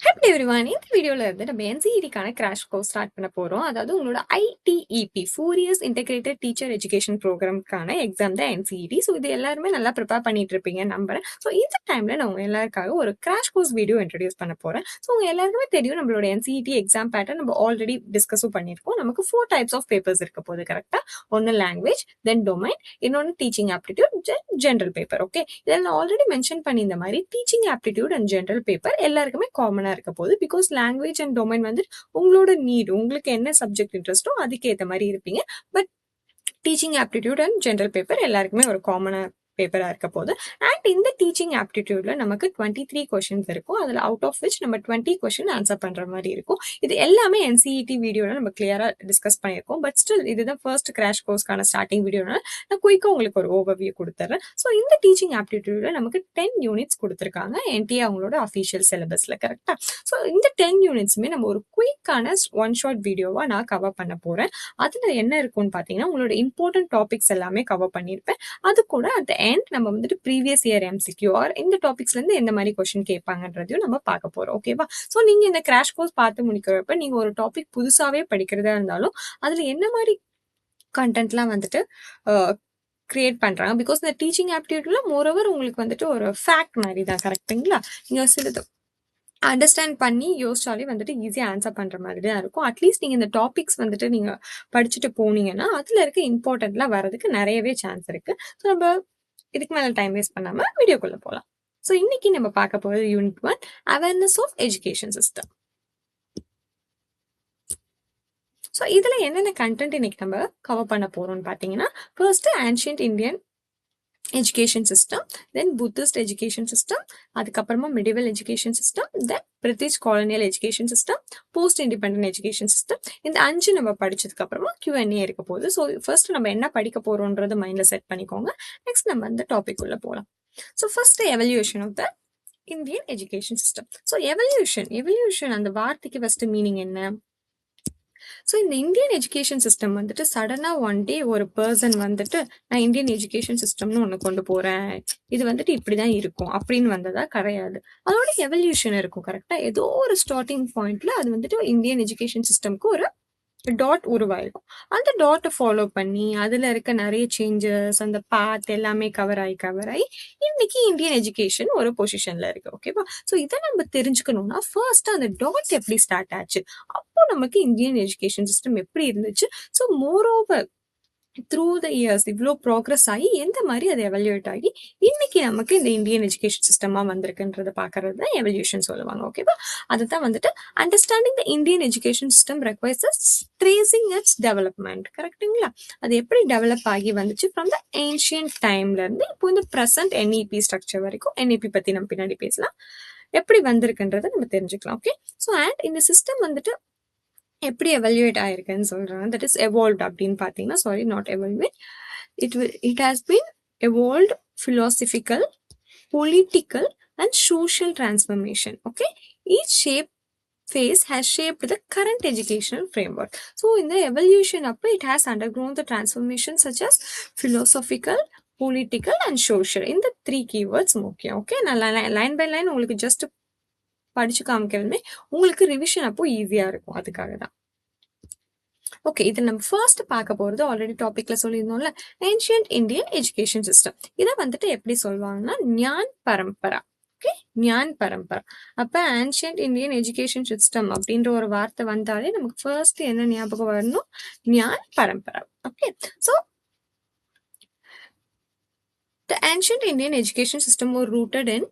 Hello everyone, இந்த வீடியோல இருந்து நம்ம NCET-க்கான கிராஷ் கோர்ஸ் ஸ்டார்ட் பண்ண போறோம். அதாவது உங்களோட ITEP 4 years integrated teacher education ப்ரோக்ராம்க்கான எக்ஸாம் தான் NCET. ஸோ இது எல்லாருமே நல்லா ப்ரிப்பேர் பண்ணிட்டு இருப்பீங்க நம்புறேன். ஸோ இந்த டைம்ல நான் உங்க எல்லாருக்காக ஒரு கிராஷ் கோர்ஸ் வீடியோ இன்ட்ரடியூஸ் பண்ண போறேன். ஸோ உங்க எல்லாருக்குமே தெரியும் நம்மளோட NCET எக்ஸாம் பேட்டர்ன் நம்ம ஆல்ரெடி டிஸ்கஸும் பண்ணியிருக்கோம். நமக்கு 4 டைப்ஸ் ஆஃப் பேப்பர்ஸ் இருக்க போகுது கரெக்டா. ஒன்னு லாங்குவேஜ், தென் டொமைன், இன்னொன்னு teaching aptitude, general paper. Okay, இதில் நான் ஆல்ரெடி மென்ஷன் பண்ணி இந்த மாதிரி teaching aptitude and general paper எல்லாருக்குமே காமனா இருக்க போகுது. பிகாஸ் லாங்குவேஜ் அண்ட் டொமைன் வந்து உங்களோட நீட், உங்களுக்கு என்ன சப்ஜெக்ட் இன்ட்ரெஸ்டோ அதுக்கு ஏற்ற மாதிரி இருப்பீங்க. But teaching aptitude and general paper எல்லாருக்குமே ஒரு காமனா பேப்பரா இருக்க போகுது. அண்ட் இந்த டீச்சிங் ஆப்டிடியூட்ல நமக்கு 23 கொஸ்டின்ஸ் இருக்கும். அதுல அவுட் ஆஃப் விச் நம்ம 20 கொஸ்டின் ஆன்சர் பண்ற மாதிரி இருக்கும். இது எல்லாமே NCET வீடியோல நம்ம கிளியரா டிஸ்கஸ் பண்ணியிருக்கோம். பட் ஸ்டில் இதுதான் ஃபர்ஸ்ட் கிராஷ் கோர்ஸ்க்கான ஸ்டார்டிங் வீடியோனால நான் குயிக்கா உங்களுக்கு ஒரு ஓவர்வியூ கொடுத்துறேன். ஸோ இந்த டீச்சிங் ஆப்டிடியூட்ல நமக்கு 10 யூனிட்ஸ் கொடுத்துருக்காங்க என்டிஏ அவங்களோட அஃபிஷியல் சிலபஸ்ல கரெக்டா. ஸோ இந்த 10 யூனிட்ஸுமே நம்ம ஒரு குயிக்கான ஒன் ஷார்ட் வீடியோவா நான் கவர் பண்ண போறேன். அதுல என்ன இருக்கும்னு பாத்தீங்கன்னா உங்களோட இம்பார்ட்டன்ட் டாபிக்ஸ் எல்லாமே கவர் பண்ணியிருப்பேன். அது கூட அட் எண்ட் நம்ம வந்துட்டு ப்ரீவியஸ் இயர் MCQ ஆர் இந்த டாபிக்ஸ்ல இருந்து எந்த மாதிரி கொஸ்டின் கேட்பாங்கன்றதையும் நம்ம பார்க்க போறோம். ஓகேவா. ஸோ நீங்க இந்த கிராஷ் கோர்ஸ் பார்த்து முடிக்கிறப்ப நீங்க ஒரு டாபிக் புதுசாவே படிக்கிறதா இருந்தாலும் அதுல என்ன மாதிரி கண்டென்ட்லாம் வந்துட்டு கிரியேட் பண்றாங்க. பிகாஸ் இந்த டீச்சிங் ஆப்டிடியூட்ல மோரோவர் உங்களுக்கு வந்துட்டு ஒரு ஃபேக்ட் மாதிரி தான் கரெக்டுங்களா. நீங்க சிலது அண்டர்ஸ்டாண்ட் பண்ணி யோசிச்சாலே வந்துட்டு ஈஸியாக ஆன்சர் பண்ணுற மாதிரி தான் இருக்கும். அட்லீஸ்ட் நீங்கள் இந்த டாபிக்ஸ் வந்துட்டு நீங்கள் படிச்சுட்டு போனீங்கன்னா அதில் இருக்க இம்பார்ட்டன்ட்லாம் வரதுக்கு நிறையவே சான்ஸ் இருக்கு. ஸோ நம்ம இதுக்கு மேலே டைம் வேஸ்ட் பண்ணாமல் வீடியோக்குள்ளே போகலாம். ஸோ இன்னைக்கு நம்ம பார்க்க போகிறது Unit-1 awareness of education system. So இதில் என்னென்ன கண்டென்ட் இன்னைக்கு நம்ம கவர் பண்ண போகிறோம்னு பார்த்தீங்கன்னா, first ancient Indian education system, then Buddhist education system, அதுக்கப்புறமா medieval education system, then British colonial education system, post independent education system. இந்த 5 நம்ம படிச்சதுக்கு அப்புறமா Q&A இருக்க போகுது. ஸோ ஃபர்ஸ்ட் நம்ம என்ன படிக்க போறோம்ன்றது மைண்ட்ல செட் பண்ணிக்கோங்க. நெக்ஸ்ட் நம்ம இந்த டாபிக் உள்ள போகலாம். So first evolution of the Indian education system. So evolution அந்த வார்த்தைக்கு ஃபர்ஸ்ட் மீனிங் என்ன? ஸோ இந்த இந்தியன் எஜுகேஷன் சிஸ்டம் வந்துட்டு சடனா ஒன் டே ஒரு பர்சன் வந்துட்டு நான் இந்தியன் எஜுகேஷன் சிஸ்டம்னு ஒன்று கொண்டு போறேன், இது வந்துட்டு இப்படிதான் இருக்கும் அப்படின்னு வந்ததா கிடையாது. அதோட எவல்யூஷன் இருக்கும் கரெக்டா. ஏதோ ஒரு ஸ்டார்டிங் பாயிண்ட்ல அது வந்துட்டு இந்தியன் எஜுகேஷன் சிஸ்டம்க்கு ஒரு டாட் உருவாயிருக்கும். அந்த டாட்டை ஃபாலோ பண்ணி அதுல இருக்க நிறைய சேஞ்சஸ், அந்த பாத் எல்லாமே கவர் ஆகி இன்னைக்கு இந்தியன் எஜுகேஷன் ஒரு பொசிஷன்ல இருக்கு. ஓகேவா. ஸோ இதை நம்ம தெரிஞ்சுக்கணும்னா ஃபர்ஸ்ட் அந்த டாட் எப்படி ஸ்டார்ட் ஆச்சு, அப்போ நமக்கு இந்தியன் எஜுகேஷன் சிஸ்டம் எப்படி இருந்துச்சு, so moreover through the years இவ்வளோ ப்ராக்ரஸ் ஆகி எந்த மாதிரி அது எவல்யூட் ஆகி இன்னைக்கு நமக்கு இந்த இந்தியன் எஜுகேஷன் சிஸ்டமா வந்திருக்குன்றத பாக்குறது தான் எவல்யூஷன் சொல்லுவாங்க. ஓகேவா. அதுதான் வந்துட்டு understanding the Indian education system requires tracing it's development. கரெக்டுங்களா. அது எப்படி டெவலப் ஆகி வந்துச்சு ஃப்ரம் த ஏன்ஷியன்ட் டைம்ல இருந்து இப்போ இந்த ப்ரெசன்ட் NEP ஸ்ட்ரக்சர் வரைக்கும். NEP பத்தி நம்ம பின்னாடி பேசலாம். எப்படி வந்திருக்குன்றதை நம்ம தெரிஞ்சுக்கலாம். ஓகே. ஸோ அண்ட் இந்த சிஸ்டம் வந்துட்டு எப்படி எவல்யூவேட் ஆயிருக்குன்னு சொல்றாங்க. தட் இஸ் எவால்வ்ட் அப்படின்னு பார்த்தீங்கன்னா, sorry not evaluated, it has been evolved philosophical, political and social transformation. Okay, each phase has shaped the current educational framework. So in the evolution up, it has undergone the transformation such as philosophical, political and social. இந்த 3 keywords முக்கியம். Okay, நான் line by line உங்களுக்கு just படிச்சு காமிக்கிறதுமே உங்களுக்கு revision அப்போ ஈஸியா இருக்கும். அதுக்காக தான். ஓகே, இது நம்ம ஃபர்ஸ்ட் பார்க்க போறது ஆல்ரெடி டாபிக்ல சொல்லியிருந்தோம்ல, ஏன்ஷியன்ட் இந்தியன் எஜுகேஷன் சிஸ்டம். இதை வந்துட்டு எப்படி சொல்லுவாங்கன்னா ஞான் பரம்பரா. ஓகே, ஞான் பரம்பரா. அப்ப ஆன்ஷியன்ட் இந்தியன் எஜுகேஷன் சிஸ்டம் அப்படின்ற ஒரு வார்த்தை வந்தாலே நமக்கு ஃபர்ஸ்ட் என்ன ஞாபகம் வரணும், ஞான் பரம்பரா. Okay, so the ancient Indian education system was rooted in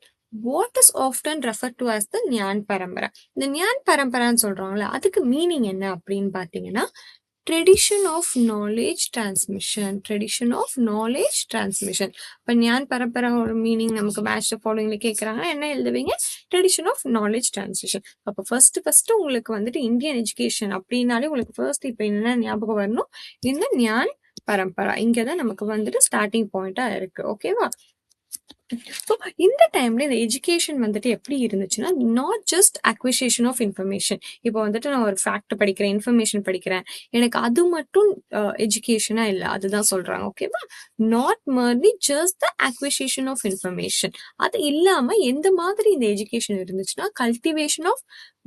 what is often referred to as the ஞான் பரம்பரா. இந்த ஞான் பரம்பரான்னு சொல்றாங்களா, அதுக்கு மீனிங் என்ன அப்படின்னு பாத்தீங்கன்னா tradition of knowledge transmission. Tradition of knowledge transmission. இப்போ ஞான் பரம்பராவோட மீனிங் நமக்கு மேட்ச் ஃபாலோயிங்ல கேட்குறாங்கன்னா என்ன எழுதுவீங்க, ட்ரெடிஷன் ஆஃப் நாலேஜ் டிரான்ஸ்மிஷன். அப்போ ஃபர்ஸ்ட் உங்களுக்கு வந்துட்டு இந்தியன் எஜுகேஷன் அப்படின்னாலே உங்களுக்கு ஃபர்ஸ்ட் இப்போ என்ன ஞாபகம் வரணும், இந்த ஞான் பரம்பரா. இங்கதான் நமக்கு வந்துட்டு ஸ்டார்டிங் பாயிண்டா இருக்கு. ஓகேவா. ஸோ இந்த டைம்ல இந்த எஜுகேஷன் வந்துட்டு எப்படி இருந்துச்சுன்னா, not just acquisition of information. இப்போ வந்துட்டு நான் ஒரு ஃபேக்ட் படிக்கிறேன், இன்ஃபர்மேஷன் படிக்கிறேன். எனக்கு அது மட்டும் எஜுகேஷனா இல்ல. அதுதான் சொல்றாங்க. ஓகேவா? Not merely just the acquisition of information. அது இல்லாம எந்த மாதிரி இந்த எஜுகேஷன் இருந்துச்சுன்னா, cultivation of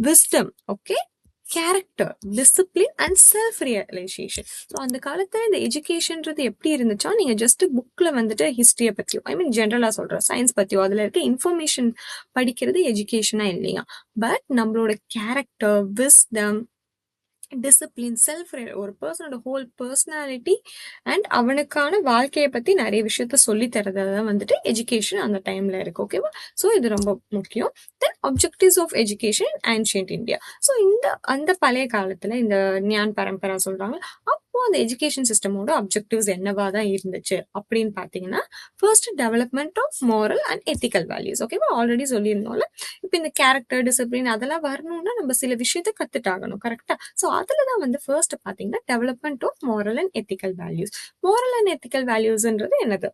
wisdom. Okay? Character, discipline and self realisation. So அந்த காலத்துல இந்த எஜுகேஷன்றது எப்படி இருந்துச்சா, நீங்க ஜஸ்ட் புக்ல வந்துட்டு ஹிஸ்டரிய பத்தியோ, ஐ மீன் ஜென்ரலா சொல்றேன், சயின்ஸ் பத்தியோ அதுல இருக்க இன்ஃபர்மேஷன் படிக்கிறது எஜுகேஷனா இல்லையா. பட் நம்மளோட கேரக்டர், விஸ்டம், டிசிப்ளின், செல்ஃப் ஒரு பர்சனோட ஹோல் பர்சனாலிட்டி அண்ட் அவனுக்கான வாழ்க்கையை பத்தி நிறைய விஷயத்த சொல்லி தரதான் வந்துட்டு எஜுகேஷன் அந்த டைம்ல இருக்கு. ஓகேவா? ஸோ இது ரொம்ப முக்கியம். Then objectives of education ancient India. So அந்த பழைய காலத்துல இந்த ஞான் பரம்பரா சொல்றாங்க. அப்போ அந்த எஜுகேஷன் சிஸ்டமோட அப்ஜெக்டிவ்ஸ் என்னவா தான் இருந்துச்சு அப்படின்னு பாத்தீங்கன்னா, first development of moral and ethical values. ஓகேவா? ஆல்ரெடி சொல்லியிருந்தோம்ல, இப்போ இந்த கேரக்டர், டிசிப்ளின் அதெல்லாம் வரணும்னா நம்ம சில விஷயத்த கத்துட்டாகணும். கரெக்டா? ஸோ அதுலதான் வந்து ஃபர்ஸ்ட் பாத்தீங்கன்னா development of moral and ethical values. Moral and ethical வேல்யூஸ்ன்றது என்னது?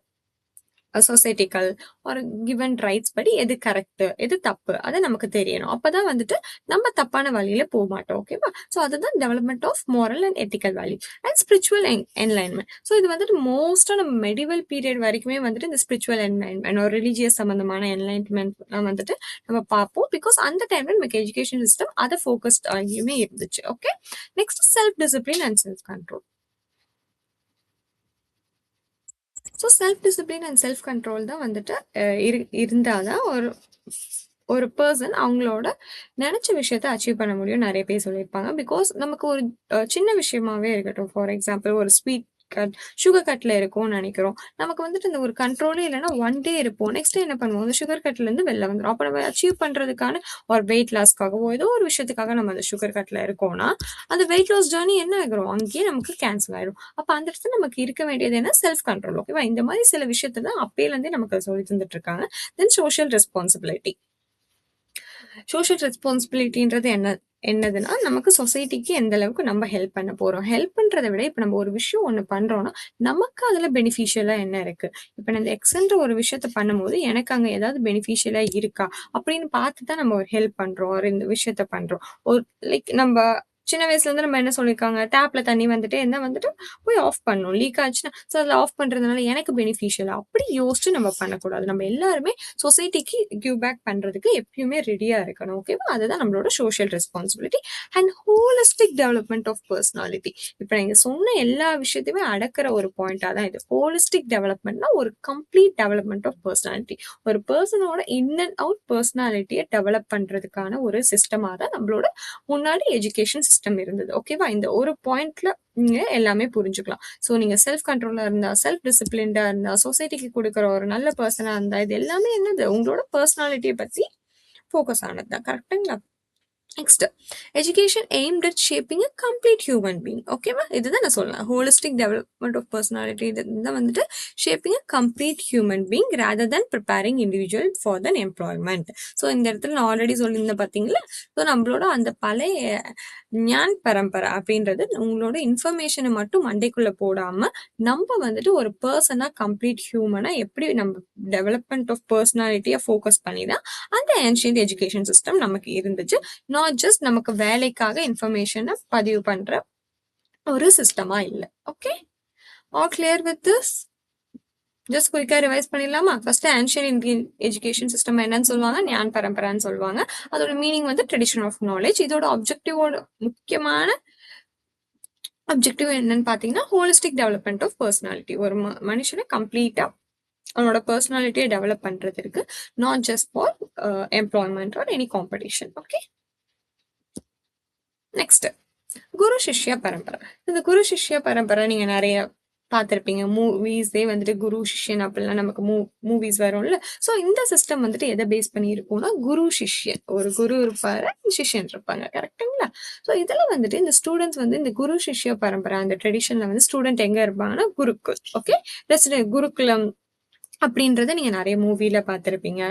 சொசைட்டிக்கல் ஒரு கிவன் ரைட்ஸ் படி எது கரெக்ட், எது தப்பு, அது நமக்கு தெரியணும். அப்பதான் வந்துட்டு நம்ம தப்பான வழியில போக மாட்டோம். ஓகேவா? ஸோ அதுதான் development of moral and ethical value and spiritual alignment. So இது வந்துட்டு மோஸ்டா நம்ம மெடிவல் பீரியட் வரைக்குமே வந்துட்டு இந்த ஸ்பிரிச்சுவல் என்லைன்மெண்ட் ஒரு ரிலீஜியஸ் சம்பந்தமான என்லைன்மெண்ட் வந்துட்டு நம்ம பார்ப்போம். பிகாஸ் அந்த டைம்ல நமக்கு எஜுகேஷன் சிஸ்டம் அதை ஃபோக்கஸ்ட் ஆகியுமே இருந்துச்சு. Okay, next self discipline and self control. So self discipline and self control தான் வந்துட்டு இருந்தாதான் ஒரு பர்சன் அவங்களோட நினைச்ச விஷயத்த அச்சீவ் பண்ண முடியும் நிறைய பேர் சொல்லியிருப்பாங்க. பிகாஸ் நமக்கு ஒரு சின்ன விஷயமாவே இருக்கட்டும், ஃபார் எக்ஸாம்பிள் ஒரு ஸ்வீட் கட், சுகர் கட்ல இருக்கும்னு நினைக்கிறோம். நமக்கு வந்துட்டு இந்த ஒரு கண்ட்ரோலே இல்லைன்னா ஒன் டே இருப்போம், நெக்ஸ்ட் டே என்ன பண்ணுவோம், அந்த சுகர் கட்ல இருந்து வெளில வந்துடும். அப்போ நம்ம அச்சீவ் பண்றதுக்கான ஒரு வெயிட் லாஸ்க்காகவோ ஏதோ ஒரு விஷயத்துக்காக நம்ம அந்த சுகர் கட்ல இருக்கோம்னா அந்த வெயிட் லாஸ் ஜேர்னி என்ன ஆகிறோம், அங்கேயே நமக்கு கேன்சல் ஆயிடும். அப்ப அந்த இடத்துல நமக்கு இருக்க வேண்டியது என்ன, செல்ஃப் கண்ட்ரோல். ஓகேவா? இந்த மாதிரி சில விஷயத்த தான் அப்பையில இருந்தே நமக்கு சொல்லி தந்துட்டு இருக்காங்க. தென் சோஷியல் ரெஸ்பான்சிபிலிட்டி. சோஷியல் ரெஸ்பான்சிபிலிட்டின்றது என்னதுன்னா, நமக்கு சொசைட்டிக்கு எந்த அளவுக்கு நம்ம ஹெல்ப் பண்ண போறோம். ஹெல்ப் பண்றதை விட இப்ப நம்ம ஒரு விஷயம் ஒண்ணு பண்றோம்னா நமக்கு அதுல பெனிஃபிஷியலா என்ன இருக்கு, இப்ப நான் இந்த எக்ஸ்ன்ற ஒரு விஷயத்த பண்ணும்போது எனக்கு அங்க ஏதாவது பெனிஃபிஷியலா இருக்கா அப்படின்னு பார்த்துதான் நம்ம ஒரு ஹெல்ப் பண்றோம், ஒரு இந்த விஷயத்த பண்றோம். ஒரு லைக் நம்ம சின்ன வயசுல இருந்து நம்ம என்ன சொல்லியிருக்காங்க, டேப்ல தண்ணி வந்துட்டு என்ன வந்துட்டு போய் ஆஃப் பண்ணணும், லீக் ஆச்சுன்னா ஸோ அதில் ஆஃப் பண்றதுனால எனக்கு பெனிஃபிஷியல் அப்படி யோசிச்சு நம்ம பண்ணக்கூடாது. நம்ம எல்லாருமே சொசைட்டிக்கு கிவ் பேக் பண்றதுக்கு எப்பயுமே ரெடியா இருக்கணும். ஓகேவா? அதுதான் நம்மளோட social responsibility and holistic development of personality. இப்ப நீங்க சொன்ன எல்லா விஷயத்தையுமே அடக்கிற ஒரு பாயிண்டா தான் இது. ஹோலிஸ்டிக் டெவலப்மெண்ட்னா ஒரு கம்ப்ளீட் டெவலப்மெண்ட் ஆஃப் பர்சனாலிட்டி. ஒரு பர்சனோட இன் அண்ட் அவுட் பர்சனாலிட்டியை டெவலப் பண்றதுக்கான ஒரு சிஸ்டமா தான் நம்மளோட முன்னாடி எஜுகேஷன் சிஸ்டம் இருந்தது. ஓகேவா? இந்த ஒரு பாயிண்ட்ல நீங்க எல்லாமே புரிஞ்சுக்கலாம். ஸோ நீங்க செல்ஃப் கண்ட்ரோலா இருந்தா, செல்ஃப் டிசிப்ளின்டா இருந்தா, சொசைட்டிக்கு கொடுக்குற ஒரு நல்ல பர்சனா இருந்தா, இது எல்லாமே என்னது, உங்களோட பர்சனாலிட்டியை பத்தி ஃபோக்கஸ் ஆனது தான். கரெக்டுங்களா? Next, education aimed at shaping a complete human being. ஓகேவா? இதுதான் நான் சொல்லலாம். ஹோலிஸ்டிக் டெவலப்மெண்ட் ஆஃப் பர்சனாலிட்டி தான் வந்துட்டு shaping a complete human being rather than preparing individual for than employment. So இந்த இடத்துல நான் ஆல்ரெடி சொல்லியிருந்தேன் பார்த்தீங்களா. ஸோ நம்மளோட அந்த பழைய ஞான் பரம்பரை அப்படின்றது உங்களோட இன்ஃபர்மேஷனை மட்டும் மண்டைக்குள்ள போடாம நம்ம வந்துட்டு ஒரு பர்சனா கம்ப்ளீட் ஹியூமனா எப்படி நம்ம டெவலப்மெண்ட் ஆஃப் பர்சனாலிட்டியை ஃபோக்கஸ் பண்ணி தான் அந்த ஏன்ஷியன்ட் எஜுகேஷன் சிஸ்டம் நமக்கு இருந்துச்சு. நாட் ஜஸ்ட் நமக்கு வேலைக்காக இன்ஃபர்மேஷனை பதிவு பண்ற ஒரு சிஸ்டமா இல்ல. Okay, all clear with this? Just குயிக்கா ரிவைஸ் பண்ணிடலாமா? First ancient Indian education system என்னன்னு சொல்லுவாங்க, ஞான் பரம்பரான்னு சொல்லுவாங்க. அதோட மீனிங் வந்து ட்ரெடிஷன் ஆஃப் நாலேஜ். இதோட அப்ஜெக்டிவோட முக்கியமான அப்ஜெக்டிவ் என்னன்னு பாத்தீங்கன்னா ஹோலிஸ்டிக் டெவலப்மெண்ட் ஆஃப் பர்சனாலிட்டி. ஒரு மனுஷனை கம்ப்ளீட்டா அவனோட பர்சனாலிட்டியை டெவலப் பண்றதுக்கு, not just for employment or any competition. Okay, next guru சிஷ்ய பரம்பரை. இந்த குரு சிஷ்ய பரம்பரை நீங்க நிறைய பார்த்திருப்பீங்க. மூவிஸே வந்துட்டு குரு சிஷ்யன் அப்படிலாம் நமக்கு மூவிஸ் வரும்ல. ஸோ இந்த சிஸ்டம் வந்துட்டு எதை பேஸ் பண்ணி இருக்கும்னா குரு சிஷ்யன், ஒரு குரு இருப்பாரு, சிஷ்யன் இருப்பாங்க. கரெக்டுங்களா? ஸோ இதுல வந்துட்டு இந்த ஸ்டூடெண்ட்ஸ் வந்து இந்த குரு சிஷ்ய பரம்பரை அந்த ட்ரெடிஷன்ல வந்து ஸ்டூடெண்ட் எங்க இருப்பாங்கன்னா குருக்குல். ஓகே, குருகுலம் அப்படின்றத நீங்க நிறைய மூவில பார்த்திருப்பீங்க.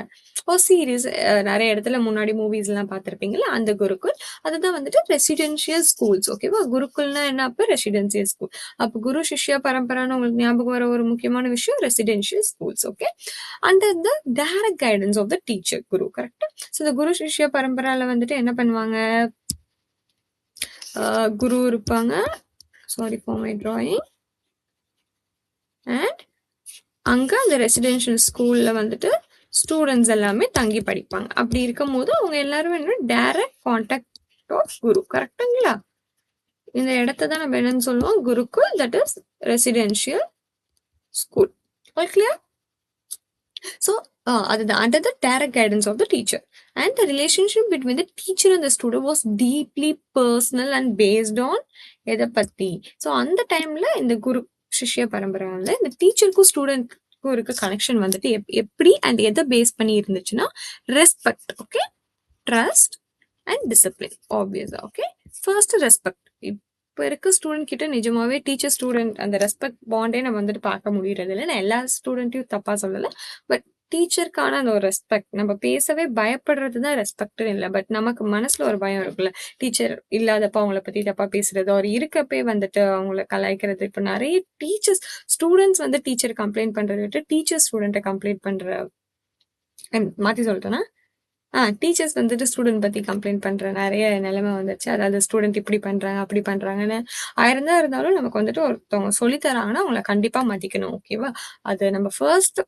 ஒரு சீரீஸ் நிறைய இடத்துல முன்னாடி மூவிஸ் எல்லாம் பார்த்திருப்பீங்கல்ல, அந்த குருக்குல். அதுதான் வந்துட்டு ரெசிடென்ஷியல் ஸ்கூல்ஸ். ஓகேவா? குருகுல்னா என்ன? அப்ப ரெசிடென்சியல் ஸ்கூல். அப்ப குரு சிஷ்யா பரம்பரான்னு உங்களுக்கு ஞாபகம் வர ஒரு முக்கியமான விஷயம் residential schools. Okay. Under the direct guidance of the teacher guru. கரெக்டா? ஸோ இந்த குரு சிஷ்யா பரம்பரால வந்துட்டு என்ன பண்ணுவாங்க? குரு இருப்பாங்க. Sorry for my drawing. And அங்க அந்த ரெசிடென்ஷியல் ஸ்கூல்ல வந்துட்டு ஸ்டூடெண்ட்ஸ் எல்லாமே தங்கி படிப்பாங்க. அப்படி இருக்கும்போது அவங்க எல்லாரும் என்ன? டைரக்ட் கான்டாக்ட் ஆஃப் குரு. கரெக்டுங்களா? இந்த இடத்த தான் நம்ம என்னன்னு சொல்லுவோம்? Gurukul, that is residential school. All clear? So, அதுதான் under the direct guidance of the teacher. And the relationship between the teacher and the student was deeply personal and based on எதை பத்தி? ஸோ அந்த டைம்ல இந்த குரு சிஷ்ய பரம்பரை இந்த டீச்சருக்கும் ஸ்டூடெண்ட்க்கும் இருக்க கனெக்ஷன் வந்துட்டு எப்படி அண்ட் எதை பேஸ் பண்ணி இருந்துச்சுன்னா respect, okay, trust and discipline. ஆப்வியஸா. ஓகே. First respect. இப்போ இருக்க ஸ்டூடெண்ட் கிட்ட நிஜமாவே டீச்சர் ஸ்டூடெண்ட் அந்த ரெஸ்பெக்ட் பாண்டே நம்ம வந்துட்டு பார்க்க முடியறது இல்லை. நான் எல்லா ஸ்டூடெண்ட்டையும் தப்பா சொல்லலை. பட் டீச்சருக்கான அந்த ஒரு ரெஸ்பெக்ட், நம்ம பேசவே பயப்படுறது தான் ரெஸ்பெக்ட்னு இல்லை. பட் நமக்கு மனசுல ஒரு பயம் இருக்குல்ல, டீச்சர் இல்லாதப்ப அவங்கள பத்தி தப்பா பேசுறது, அவர் இருக்கப்பே வந்துட்டு அவங்கள கலாய்க்கிறது. இப்போ நிறைய டீச்சர்ஸ் ஸ்டூடெண்ட்ஸ் வந்து டீச்சர் கம்ப்ளைண்ட் பண்றதை விட்டு டீச்சர் ஸ்டூடெண்ட்டை கம்ப்ளைண்ட் பண்ற, மாத்தி சொல்லிட்டேன்னா டீச்சர்ஸ் வந்துட்டு ஸ்டூடெண்ட் பத்தி கம்ப்ளைண்ட் பண்ற நிறைய நிலைமை வந்துச்சு. அதாவது ஸ்டூடெண்ட் இப்படி பண்றாங்க அப்படி பண்றாங்கன்னு. ஆயிரம் தான் இருந்தாலும் நமக்கு வந்துட்டு ஒருத்தவங்க சொல்லி தராங்கன்னா அவங்கள கண்டிப்பா மதிக்கணும். ஓகேவா? அது நம்ம ஃபர்ஸ்ட்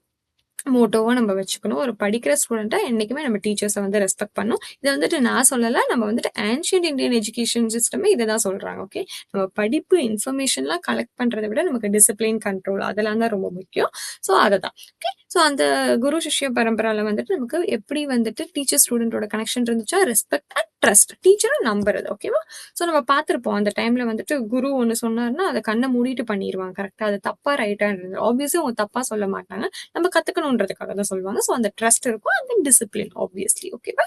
மோட்டோவா நம்ம வச்சுக்கணும். ஒரு படிக்கிற ஸ்டூடெண்ட்டா என்னைக்குமே நம்ம டீச்சர்ஸை வந்து ரெஸ்பெக்ட் பண்ணணும். இதை வந்துட்டு நான் சொல்லல, நம்ம வந்துட்டு ஆன்ஷியன்ட் இந்தியன் எஜுகேஷன் சிஸ்டமே இதை தான் சொல்றாங்க. ஓகே. நம்ம படிப்பு இன்ஃபர்மேஷன்லாம் கலெக்ட் பண்றதை விட நமக்கு டிசிப்ளின், கண்ட்ரோல் அதெல்லாம் தான் ரொம்ப முக்கியம். ஸோ அதை தான். ஓகே. ஸோ அந்த குரு சிஷ்ய பரம்பரால வந்துட்டு நமக்கு எப்படி வந்துட்டு டீச்சர் ஸ்டூடெண்டோட கனெக்ஷன் இருந்துச்சா? Respect and trust. டீச்சரை நம்புறது. ஓகேவா? ஸோ நம்ம பார்த்துருப்போம் அந்த டைம்ல வந்துட்டு குரு ஒன்று சொன்னாருன்னா அதை கண்ணை மூடிட்டு பண்ணிடுவாங்க. கரெக்டா? அது தப்பா ரைட்டா இருந்தது. ஆப்வியஸ்லி அவங்க தப்பா சொல்ல மாட்டாங்க, நம்ம கத்துக்கணுன்றதுக்காக தான் சொல்லுவாங்க. ஸோ அந்த ட்ரஸ்ட் இருக்கும், அந்த டிசிப்ளின் ஆப்வியஸ்லி. ஓகேவா?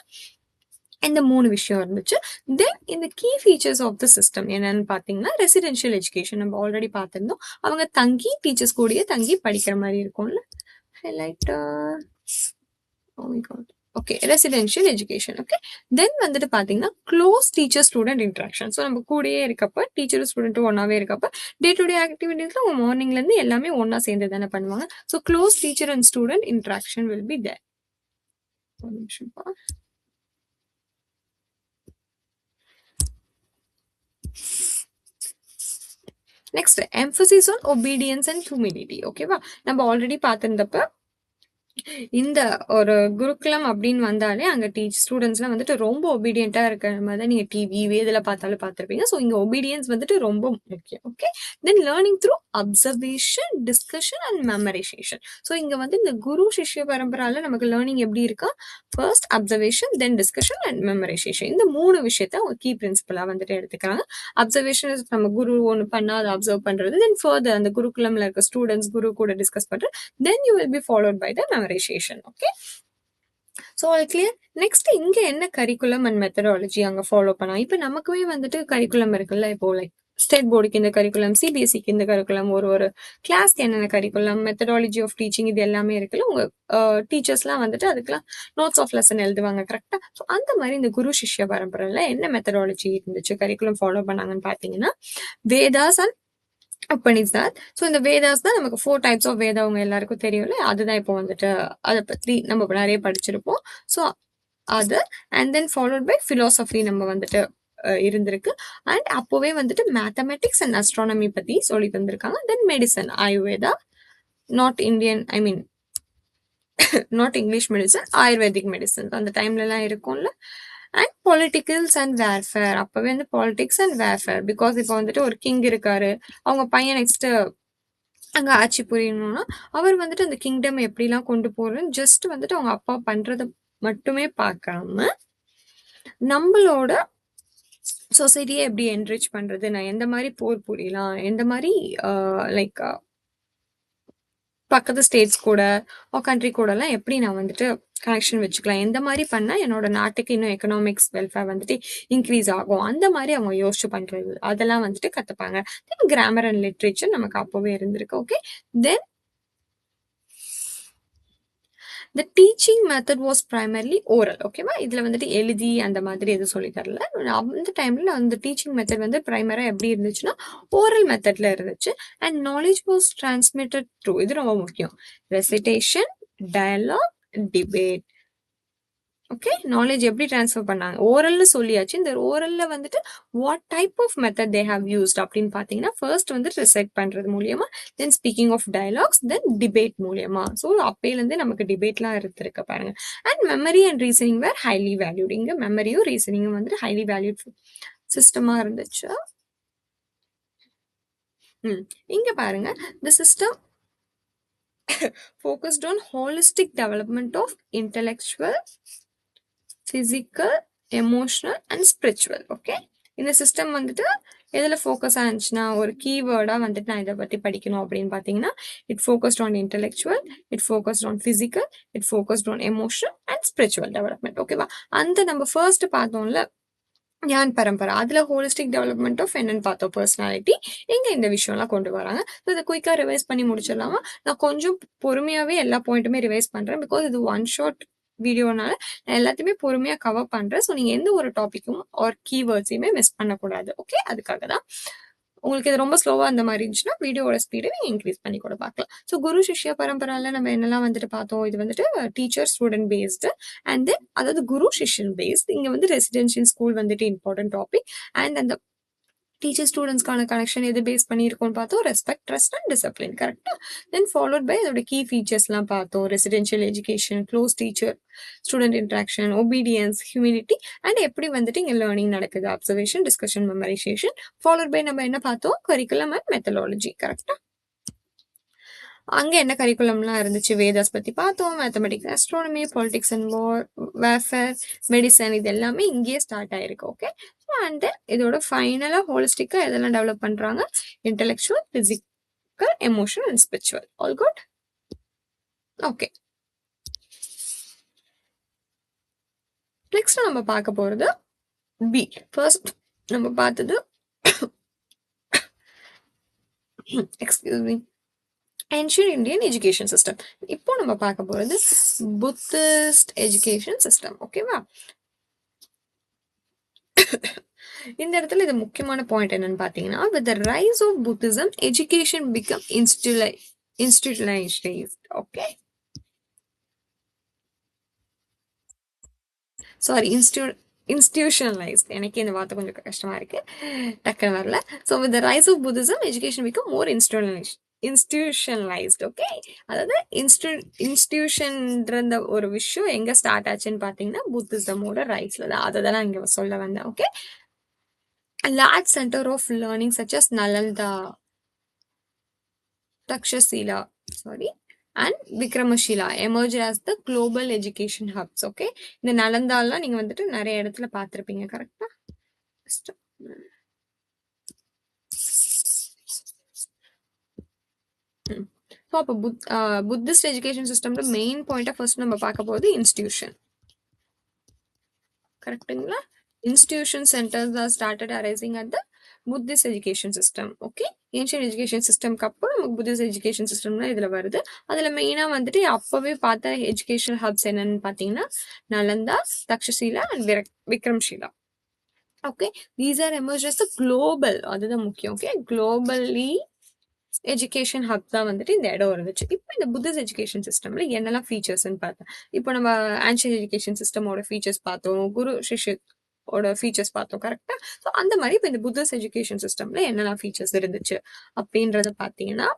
இந்த 3 விஷயம் இருந்துச்சு. தென் இந்த key features of the system என்னன்னு பார்த்தீங்கன்னா ரெசிடென்ஷியல் எஜுகேஷன் நம்ம ஆல்ரெடி பார்த்திருந்தோம். அவங்க தங்கி டீச்சர்ஸ் கூடயே தங்கி படிக்கிற மாதிரி இருக்கும்ல. Highlight okay, residential education. Okay. Then வந்துட்டு பார்த்தீங்கன்னா close teacher student interaction. So நம்ம கூடயே இருக்கப்ப டீச்சரும் ஸ்டூடெண்ட்டும் ஒன்னாவே இருக்கப்ப டே டு டே ஆக்டிவிட்டீஸ்ல அவங்க மார்னிங்லேருந்து எல்லாமே ஒன்னா சேர்ந்து தானே பண்ணுவாங்க. So close teacher and student interaction will be there. ஒரு நிமிஷம்ப்பா. Next emphasis on obedience and humility. ஓகேவா? நம்ம ஆல்ரெடி பார்த்திருந்தப்ப இந்த ஒரு குருகுலம் அப்படின்னு வந்தாலே அங்க ஸ்டூடெண்ட்ஸ்லாம் வந்துட்டு ரொம்ப ஒபீடியண்டா இருக்கிற மாதிரி நீங்க டிவி இதுல பார்த்தாலும் பார்த்துருப்பீங்க. ஸோ இங்க ஒபீடியன்ஸ் வந்துட்டு ரொம்ப முக்கியம். Okay. Then learning through observation, discussion and memorisation. So இங்க வந்து இந்த குரு சிஷ்ய பரம்பரால நமக்கு லேர்னிங் எப்படி இருக்கா? First observation, then discussion and memorisation. இந்த 3 விஷயத்த அவங்க கீ பிரின்சிபலா வந்துட்டு எடுத்துக்கிறாங்க. அப்சர்வேஷன் நம்ம குரு ஒன்று பண்ணா அதை அப்சர்வ் பண்றது, தென் ஃபர்தர் அந்த குருகுலம்ல இருக்க ஸ்டூடெண்ட்ஸ் குரு கூட டிஸ்கஸ் பண்றது, then you will be followed by the memorization. Okay. So all clear. Next இங்க என்ன கரிக்குலம் அண்ட் மெத்தடாலஜி அங்க ஃபாலோ பண்ணலாம். இப்போ நமக்குமே வந்துட்டு கரிக்குலம் இருக்குல்ல. இப்போ லைக் ஸ்டேட் போர்டுக்கு இந்த கரிக்குலம், சிபிஎஸ்சிக்கு இந்த கரிக்குலம், ஒரு கிளாஸ்க்கு என்னென்ன கரிக்குலம், மெத்தடாலஜி ஆஃப் டீச்சிங், இது எல்லாமே இருக்குல்ல. உங்க டீச்சர்ஸ்லாம் வந்துட்டு அதுக்கெல்லாம் நோட்ஸ் ஆஃப் லெசன் எழுதுவாங்க. கரெக்டா? ஸோ அந்த மாதிரி இந்த குரு சிஷ்ய பரம்பரையில என்ன மெத்தடாலஜி இருந்துச்சு, கரிக்குலம் ஃபாலோ பண்ணாங்கன்னு பார்த்தீங்கன்னா வேதாஸ் அண்ட் உபனிஷத். ஸோ இந்த வேதாஸ் தான் நமக்கு 4 டைப்ஸ் ஆஃப் வேதா அவங்க எல்லாருக்கும் தெரியும்ல. அதுதான் இப்போ வந்துட்டு அதை பற்றி நம்ம நிறைய படிச்சிருப்போம். ஸோ அது and then followed by philosophy நம்ம வந்துட்டு இருந்திருக்கு. அண்ட் அப்போவே வந்துட்டு மேத்தமெட்டிக்ஸ் அண்ட் அஸ்ட்ரானமி பத்தி சொல்லி தந்திருக்காங்க. Then medicine, Ayurveda, not Indian, I mean not English medicine, Ayurvedic medicine அந்த டைம்லலாம் இருக்கும்ல. And politicals and warfare. அப்பவே வந்து பாலிடிக்ஸ் அண்ட் வேர்ஃபேர். பிகாஸ் இப்போ வந்துட்டு ஒரு கிங் இருக்காரு, அவங்க பையன் நெக்ஸ்ட் அங்க ஆட்சி புரியணும்னா அவர் வந்துட்டு அந்த கிங்டம் எப்படிலாம் கொண்டு போறேன்னு ஜஸ்ட் வந்துட்டு அவங்க அப்பா பண்றதை மட்டுமே பார்க்காம நம்மளோட சொசைட்டியை எப்படி என்ரிச் பண்றது, நான் எந்த மாதிரி போர் புரியலாம், எந்த மாதிரி லைக் பக்கத்து ஸ்டேட்ஸ் கூட கண்ட்ரி கூடலாம் எப்படி நான் வந்துட்டு கனெக்ஷன் வச்சுக்கலாம், எந்த மாதிரி பண்ணால் என்னோட நாட்டுக்கு இன்னும் எக்கனாமிக்ஸ் வெல்ஃபேர் வந்துட்டு இன்க்ரீஸ் ஆகும், அந்த மாதிரி அவங்க யோசிச்சு பண்றது அதெல்லாம் வந்துட்டு கற்றுப்பாங்க. தென் கிராமர் அண்ட் லிட்ரேச்சர் நமக்கு அப்போவே இருந்திருக்கு. Okay. Then The teaching method was primarily oral. ஓகேவா, இதுல வந்துட்டு எழுதி அந்த மாதிரி எதுவும் சொல்லி தரல. அந்த டைம்ல அந்த டீச்சிங் மெத்தட் வந்து பிரைமரா எப்படி இருந்துச்சுன்னா ஓரல் மெத்தட்ல இருந்துச்சு. And knowledge was transmitted through, இது ரொம்ப முக்கியம், recitation, dialogue, debate. Okay, knowledge எப்படி ட்ரான்ஸ்ஃபர் பண்ணாங்க, ஓரல்னு சொல்லியாச்சு. இந்த ஓரல்ல வந்துட்டு what type of method they have used அப்படின்னு பார்த்தீங்கன்னா, ஃபர்ஸ்ட் வந்து ரிசைட் பண்றது மூலியமா, then speaking of dialogues, then debate மூலியமா. ஸோ அப்பையிலேருந்து நமக்கு டிபேட்லாம் இருந்திருக்கு பாருங்க. And memory and reasoning were highly valued. இங்க மெமரியும் ரீசனிங்கும் வந்துட்டு ஹைலி வேல்யூட் சிஸ்டமா இருந்துச்சு. இங்க பாருங்க, தி system focused on holistic development of intellectual, physical, emotional and spiritual. Okay, இந்த சிஸ்டம் வந்துட்டு எதுல ஃபோக்கஸ் ஆனிச்சுன்னா, ஒரு கீவேர்டா வந்துட்டு நான் இதை பத்தி படிக்கணும் அப்படின்னு பார்த்தீங்கன்னா, it focused on intellectual, it focused on physical, it focused on emotional and spiritual development. ஓகேவா, அந்த நம்ம ஃபர்ஸ்ட் பார்த்தோம்ல ஞான் பரம்பரை, அதுல ஹோலிஸ்டிக் டெவலப்மெண்ட் ஆஃப் என்னன்னு பார்த்தோம், பர்சனாலிட்டி. எங்க இந்த விஷயம்லாம் கொண்டு வராங்க. ஸோ இதை குயிக்கா ரிவைஸ் பண்ணி முடிச்சிடலாமா? நான் கொஞ்சம் பொறுமையாவே எல்லா பாயிண்ட்டுமே ரிவைஸ் பண்றேன், பிகாஸ் இது ஒன் ஷார்ட் வீடியோனால நான் எல்லாத்தையுமே பொறுமையா கவர் பண்றேன். ஸோ நீங்க எந்த ஒரு டாபிக்கும் ஆர் கீவேர்ட்ஸையுமே மிஸ் பண்ணக்கூடாது. ஓகே, அதுக்காக தான். உங்களுக்கு இது ரொம்ப ஸ்லோவா அந்த மாதிரி இருந்துச்சுன்னா வீடியோட ஸ்பீடை நீங்க இன்க்ரீஸ் பண்ணி கூட பார்க்கலாம். ஸோ குரு சிஷ்ய பரம்பரால நம்ம என்னெல்லாம் வந்துட்டு பார்த்தோம், இது வந்துட்டு teacher student based, and then அதாவது குரு சிஷ்யன் பேஸ்ட். இங்க வந்து ரெசிடென்ஷியல் ஸ்கூல் வந்துட்டு இம்பார்ட்டன்ட் டாபிக். அண்ட் அந்த டீச்சர் ஸ்டூடெண்ட்ஸ்க்கான கனெக்ஷன் எது பேஸ் பண்ணியிருக்கோம்னு பார்த்தோம், ரெஸ்பெக்ட், ட்ரஸ்ட் அண்ட் டிசிப்ளின். கரெக்டா? தென் ஃபாலோட் பை அதோட கீ ஃபீச்சர்ஸ்லாம் பார்த்தோம், residential education, close teacher student interaction, obedience, humility, and எப்படி வந்துட்டு இங்கே லேர்னிங் நடக்குது, observation, discussion, memorization. Followed by நம்ம என்ன பார்த்தோம், கரிக்குலம் அண்ட் மெத்தடாலஜி. கரெக்டா? அங்க என்ன கரிக்குலம்லாம் இருந்துச்சு, வேதாஸ் பத்தி பார்த்தோம், mathematics, astronomy, politics and warfare, medicine, இது எல்லாமே இங்கேயே ஸ்டார்ட் ஆயிருக்கு. ஓகே, அண்ட் இதோட ஃபைனலா ஹோலிஸ்டிக்கா எதெல்லாம் டெவலப் பண்றாங்க, intellectual, physical, emotional and spiritual. All good. Okay, next நம்ம பார்க்க போறது பி. ஃபர்ஸ்ட் நம்ம பார்த்தது excuse me, ancient Indian education system. இப்போ நம்ம பார்க்க போறது புத்திஸ்ட் எஜுகேஷன் சிஸ்டம். ஓகேவா, இந்த இடத்துல இது முக்கியமான பாயிண்ட் என்னன்னு பாத்தீங்கன்னா, with the rise of Buddhism, education become institutionalized. Okay, sorry, institutionalized. எனக்கு இந்த வார்த்தை கொஞ்சம் கஷ்டமா இருக்கு, டக்குன்னு வரல. So with the rise of Buddhism, education become more institutionalized. Okay, அதாவது இன்ஸ்டிடியூஷன்ன்ற ஒரு விஷயம் எங்க ஸ்டார்ட் ஆச்சுன்னு பாத்தீங்கன்னா புத்திசமோட ரைஸ்ல தான். அதை தான் நான் இங்க சொல்ல வந்தேன். Okay, a large center of learning such as Nalanda, Takshashila, and Vikramashila emerged as the global education hubs. Okay, இந்த நலந்தாலாம் நீங்க வந்துட்டு நிறைய இடத்துல பார்த்திருப்பீங்க. கரெக்டா? ஸோ அப்போ புத்திஸ்ட் எஜுகேஷன் சிஸ்டம்ல மெயின் பாயிண்டா ஃபர்ஸ்ட் நம்ம பார்க்க போகுது இன்ஸ்டிடியூஷன். கரெக்டுங்களா? Institution centers are started arising at the Buddhist education system. Okay, ancient education system அப்புறம் நமக்கு Buddhist education system இதுல வருது. அதுல மெயினா வந்துட்டு அப்பவே பார்த்த எஜுகேஷனல் ஹப்ஸ் என்னன்னு பாத்தீங்கன்னா Nalanda, Takshashila and Vikramshila. Okay, these are emerge as global, அதுதான் முக்கியம். ஓகே, குளோபலி எஜுகேஷன் ஹப் தான் வந்துட்டு இந்த இடம் இருந்துச்சு. இப்போ இந்த புத்திஸ்ட் எஜுகேஷன் சிஸ்டம்ல என்னெல்லாம் ஃபீச்சர்ஸ்ன்னு பார்த்தேன். இப்போ நம்ம ஆன்ஷியன்ட் எஜுகேஷன் சிஸ்டமோட ஃபீச்சர்ஸ் பார்த்தோம், குரு சிஷ்ய ஃபீச்சர்ஸ் பார்த்தோம். கரெக்டா? ஸோ அந்த மாதிரி இப்போ இந்த புத்திஸ்ட் எஜுகேஷன் சிஸ்டம்ல என்னெல்லாம் ஃபீச்சர்ஸ் இருந்துச்சு அப்படின்றத பார்த்தீங்கன்னா,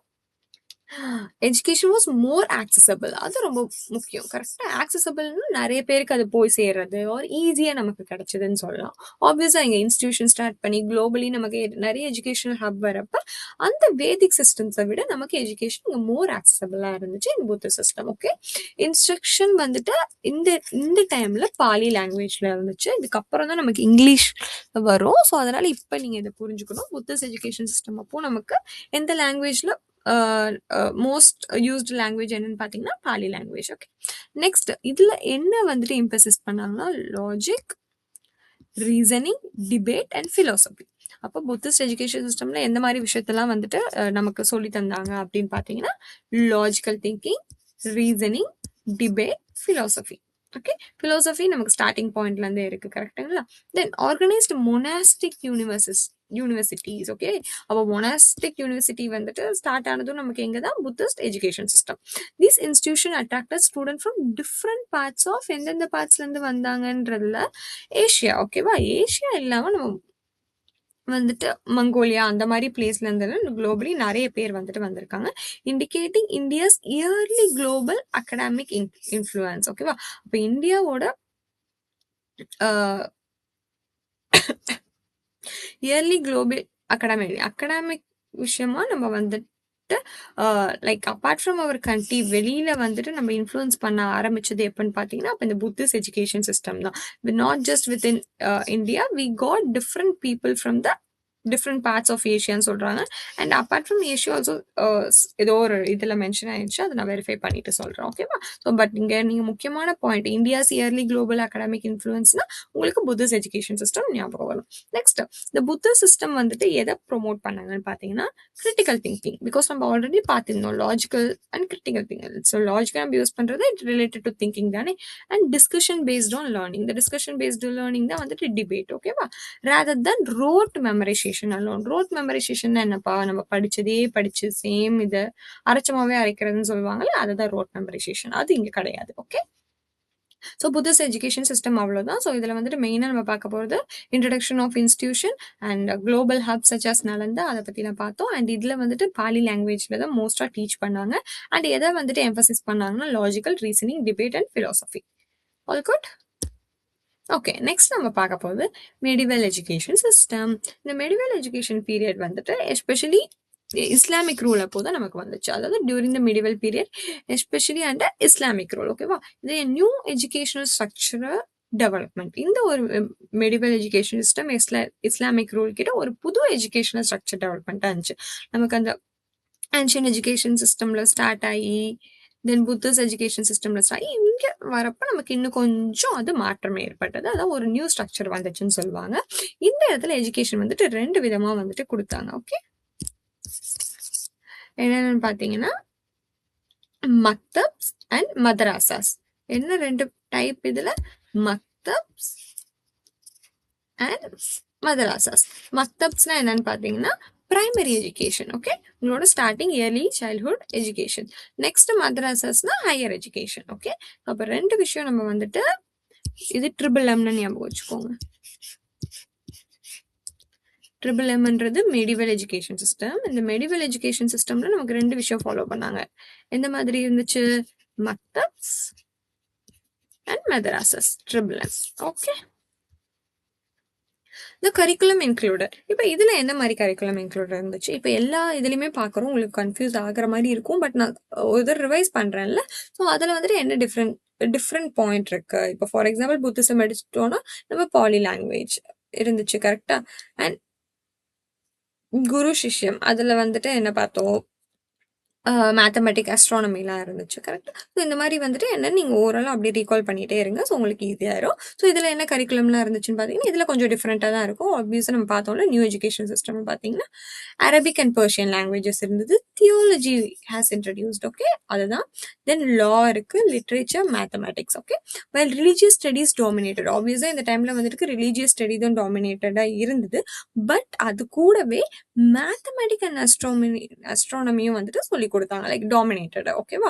எஜுகேஷன் வாஸ் மோர் ஆக்சசபிள். அது ரொம்ப முக்கியம். கரெக்டா? ஆக்சசபிள்னு நிறைய பேருக்கு அது போய் சேர்றது ஒரு ஈஸியா நமக்கு கிடைச்சதுன்னு சொல்லலாம். ஆப்வியஸா இங்க இன்ஸ்டிடியூஷன் ஸ்டார்ட் பண்ணி குளோபலி நமக்கு நிறைய எஜுகேஷனல் ஹப் வரப்ப அந்த வேதிக் சிஸ்டம்ஸை விட நமக்கு எஜுகேஷன் இங்க மோர் ஆக்சசபிளா இருந்துச்சு இந்த புத்த சிஸ்டம். ஓகே, இன்ஸ்ட்ரக்ஷன் வந்துட்டு இந்த டைம்ல பாலி லாங்குவேஜ்ல இருந்துச்சு. இதுக்கப்புறம் தான் நமக்கு இங்கிலீஷ் வரும். ஸோ அதனால இப்ப நீங்க இதை புரிஞ்சுக்கணும். புத்திஸ்ட் எஜுகேஷன் சிஸ்டம் அப்போ நமக்கு எந்த லாங்குவேஜ்ல மோஸ்ட் யூஸ்டு லாங்குவேஜ் என்னன்னு பாத்தீங்கன்னா பாலி லாங்குவேஜ். ஓகே, நெக்ஸ்ட் இதுல என்ன வந்துட்டு இம்பசிஸ் பண்ணாங்கன்னா logic, reasoning, debate and philosophy. அப்போ புத்திஸ்ட் எஜுகேஷன் சிஸ்டம்ல எந்த மாதிரி விஷயத்தெல்லாம் வந்துட்டு நமக்கு சொல்லி தந்தாங்க அப்படின்னு பாத்தீங்கன்னா logical thinking, reasoning, debate, philosophy. Okay, philosophy நமக்கு ஸ்டார்டிங் பாயிண்ட்ல இருந்தே இருக்கு கரெக்ட்டுங்களா. Then organised monastic universities. Okay, அப்போ மொனாஸ்டிக் யூனிவர்சிட்டி வந்துட்டு ஸ்டார்ட் ஆனதும் நமக்கு எங்க தான் Buddhist education system. This institution attracted student from different parts of எந்தெந்த பார்ட்ஸ்ல இருந்து வந்தாங்கன்றதுல ஏஷியா. ஓகேவா, ஏஷியா இல்லாம நம்ம வந்துட்டு மங்கோலியா அந்த மாதிரி பிளேஸ்ல இருந்து குளோபலி நிறைய பேர் வந்துட்டு வந்திருக்காங்க. Indicating India's early global academic influence. ஓகேவா, அப்ப இந்தியாவோட இயர்லி குளோபல் அகடாமிக் விஷயமா நம்ம வந்துட்டு like apart from our country வெளியில வந்துட்டு நம்ம இன்ஃப்ளூயன்ஸ் பண்ண ஆரம்பிச்சது எப்பன்னு பார்த்தீங்கன்னா அப்போ இந்த புத்திஸ்ட் எஜுகேஷன் சிஸ்டம் தான். Not just within India, we got different people from the different parts of ஏஷியான்னு சொல்றாங்க. And apart from Asia also ஏதோ ஒரு இதில் மென்ஷன் ஆயிடுச்சு, அதை நான் வெரிஃபை பண்ணிட்டு சொல்றேன். ஓகேவா, ஸோ பட் இங்கே நீங்கள் முக்கியமான point India's early global academic இன்ஃப்ளூயன்ஸ்னா உங்களுக்கு புத்திஸ்ட் எஜுகேஷன் சிஸ்டம் ஞாபகம் வரும். நெக்ஸ்ட், இந்த புத்த சிஸ்டம் வந்துட்டு எதை ப்ரொமோட் பண்ணாங்கன்னு பார்த்தீங்கன்னா கிரிட்டிக்கல் திங்கிங். பிகாஸ் நம்ம ஆல்ரெடி பார்த்திருந்தோம் logical and critical thinking. So logical நம்ம யூஸ் பண்ணுறது இட் ரிலேட்டட் டு திங்கிங் தானே. And discussion based on learning. இந்த டிஸ்கஷன் பேஸ்டு லேர்னிங் தான் வந்துட்டு டிபேட். ஓகேவா, rather than rote memorization alone. Rote memorization என்னப்பா, நம்ம படிச்சதே படிச்சு சேம் இதை அரைச்சமாவே அரைக்கிறதுன்னு சொல்லுவாங்கல்ல, அதுதான் ரோட் மெமரைசேஷன். அது இங்க கிடையாது. Okay, so Buddhist education system அவ்வளோதான். ஸோ இதில் வந்துட்டு மெயினாக நம்ம பார்க்க போகிறது introduction of institution and global hub such as Nalanda, அதை பற்றி நான் பார்த்தோம். அண்ட் இதில் வந்துட்டு பாலி லாங்குவேஜில் தான் மோஸ்ட்டாக டீச் பண்ணாங்க. அண்ட் எதை வந்துட்டு எம்பசிஸ் பண்ணாங்கன்னா logical reasoning, debate and philosophy. All good. Okay, next நம்ம பார்க்க போகிறது மெடிவல் எஜுகேஷன் சிஸ்டம். இந்த மெடிவல் எஜுகேஷன் பீரியட் வந்துட்டு எஸ்பெஷலி இஸ்லாமிக் ரூல் அப்போ தான் நமக்கு வந்துச்சு. அதாவது during the medieval period especially under Islamic rule. ஓகேவா, இது நியூ எஜுகேஷனல் ஸ்ட்ரக்சர் டெவலப்மெண்ட். இந்த ஒரு medieval education system Islamic rule கிட்ட ஒரு புது எஜுகேஷனல் ஸ்ட்ரக்சர் டெவலப்மெண்ட்டாக இருந்துச்சு. நமக்கு அந்த ஆன்ஷியன் எஜுகேஷன் சிஸ்டம்ல ஸ்டார்ட் ஆகி தென் புத்திஸ்ட் எஜுகேஷன் சிஸ்டம்ல ஸ்டார்ட் ஆகி இங்கே வரப்போ நமக்கு இன்னும் கொஞ்சம் அது மாற்றம் ஏற்பட்டது. அதாவது ஒரு நியூ ஸ்ட்ரக்சர் வந்துச்சுன்னு சொல்லுவாங்க. இந்த இடத்துல எஜுகேஷன் வந்துட்டு 2 விதமா வந்துட்டு கொடுத்தாங்க. ஓகே, என்னன்னு பார்த்தீங்கன்னா மக்தப்ஸ் அண்ட் மதராசாஸ். என்ன 2 டைப் இதுல? மக்தப்ஸ் அண்ட் மதராசாஸ். மக்தப்ஸ்னா என்னன்னு பார்த்தீங்கன்னா பிரைமரி எஜுகேஷன். ஓகே, உங்களோட starting early childhood education. Next மதராசாஸ்னா ஹையர் எஜுகேஷன். ஓகே, அப்போ 2 விஷயம் நம்ம வந்துட்டு இது ட்ரிபிள் எம்னு ஞாபகம் வச்சுக்கோங்க. ட்ரிபிள் எம்ன்றது மெடிவல் எஜுகேஷன் சிஸ்டம். இந்த மெடிவல் எஜுகேஷன் சிஸ்டம்ல நமக்கு 2 விஷயம் ஃபாலோ பண்ணாங்க. எந்த மாதிரி இருந்துச்சு? Maktabs and madrasas, triple M. Okay, இந்த கரிக்குலம் இன்க்ளூடட். இப்போ இதில் என்ன மாதிரி கரிக்குலம் இன்க்ளூடட் இருந்துச்சு? இப்போ எல்லா இதுலையுமே பார்க்குறோம், உங்களுக்கு கன்ஃபியூஸ் ஆகிற மாதிரி இருக்கும். பட் நான் ஒரு ரிவைஸ் பண்ணுறேன்ல, ஸோ அதில் வந்துட்டு என்ன டிஃப்ரெண்ட் பாயிண்ட் இருக்கு. இப்போ ஃபார் எக்ஸாம்பிள் புத்திசம் எடுத்துட்டோம்னா நம்ம பாலி லாங்குவேஜ் இருந்துச்சு கரெக்டா. அண்ட் குரு சிஷ்யம் அதில் வந்துட்டு என்ன பார்த்தோம்? மேத்தமெட்டிக், அஸ்ட்ரானமிலாம் இருந்துச்சு கரெக்ட். ஸோ இந்த மாதிரி வந்துட்டு என்ன நீங்கள் ஓவராலாக அப்படி ரீகால் பண்ணிகிட்டே இருங்க. ஸோ உங்களுக்கு ஈஸியாயிரும். ஸோ இதில் என்ன கரிக்குலம்லாம் இருந்துச்சுன்னு பார்த்தீங்கன்னா இதில் கொஞ்சம் டிஃப்ரெண்ட்டாக தான் இருக்கும். ஆப்வியஸாக நம்ம பார்த்தோம்ல நியூ எஜுகேஷன் சிஸ்டம்னு பார்த்தீங்கன்னா அரபிக் அண்ட் பர்ஷியன் லாங்குவேஜஸ் இருந்தது. Theology has introduced. ஓகே, அதுதான். தென் லா இருக்கு, literature, mathematics. Okay, well religious studies dominated. ஆப்வியஸாக இந்த டைமில் வந்துட்டு ரிலீஜியஸ் ஸ்டடி தான் டாமினேட்டடாக இருந்தது. பட் அது கூடவே மேத்தமெட்டிக் அண்ட் அஸ்ட்ரானமியும் வந்துட்டு சொல்லி கொடுத்தாங்க, லைக் டாமினேட்டட். ஓகேவா,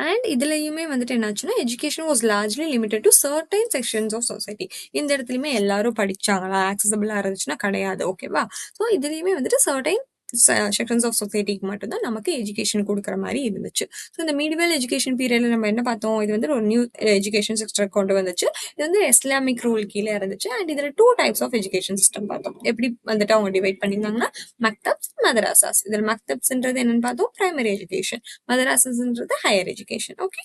அண்ட் இதுலயுமே வந்துட்டு என்னாச்சுன்னா education was largely limited to certain sections of society. இந்த இடத்துலையுமே எல்லாரும் படிச்சாங்களா, ஆக்சசபிளா இருந்துச்சுன்னா கிடையாது. ஓகேவா, ஸோ இதுலயுமே வந்துட்டு சர்டைன் செக்ஷன்ஸ் ஆஃப் சொசைட்டிக்கு மட்டும்தான் நமக்கு எஜுகேஷன் கொடுக்குற மாதிரி இருந்துச்சு. ஸோ இந்த மீடிவல் எஜுகேஷன் பீரியட்ல நம்ம என்ன பார்த்தோம்? இது வந்து ஒரு நியூ எஜுகேஷன் சிஸ்டம் கொண்டு வந்துச்சு. இது வந்து இஸ்லாமிக் ரூல் கீழே இருந்துச்சு. அண்ட் இதில் 2 டைப்ஸ் ஆஃப் எஜுகேஷன் சிஸ்டம் பார்த்தோம். எப்படி வந்துட்டு அவங்க டிவைட் பண்ணியிருந்தாங்கன்னா மக்தப்ஸ், மதராசாஸ். இதில் மக்தப்ஸ்ன்றது என்னன்னு பார்த்தோம்? Primary education. மதராசாஸ்ன்றது ஹையர் எஜுகேஷன். ஓகே,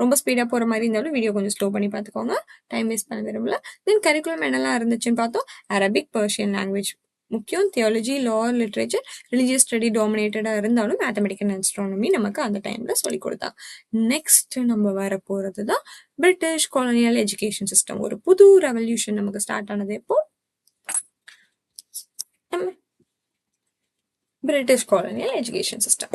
ரொம்ப ஸ்பீடாக போகிற மாதிரி இருந்தாலும் வீடியோ கொஞ்சம் ஸ்லோ பண்ணி பார்த்துக்கோங்க, டைம் வேஸ்ட் பண்ண விரும்பல. தென் கரிக்குலம் என்னெல்லாம் இருந்துச்சுன்னு பார்த்தோம்? அரபிக், பர்ஷியன் லாங்குவேஜ் முக்கியம். தியாலஜி, லா, லிட்ரேச்சர், ரிலீஜியஸ் ஸ்டடி டாமினேட்டடாக இருந்தாலும் மேத்தமெட்டிக்கல் அண்ட் அஸ்ட்ரானமி நமக்கு அந்த டைமில் சொல்லி கொடுத்தா. நெக்ஸ்ட் நம்ம வர போகிறது தான் பிரிட்டிஷ் காலனியல் எஜுகேஷன் சிஸ்டம். ஒரு புது ரெவல்யூஷன் நமக்கு ஸ்டார்ட் ஆனது எப்போ? British colonial education system.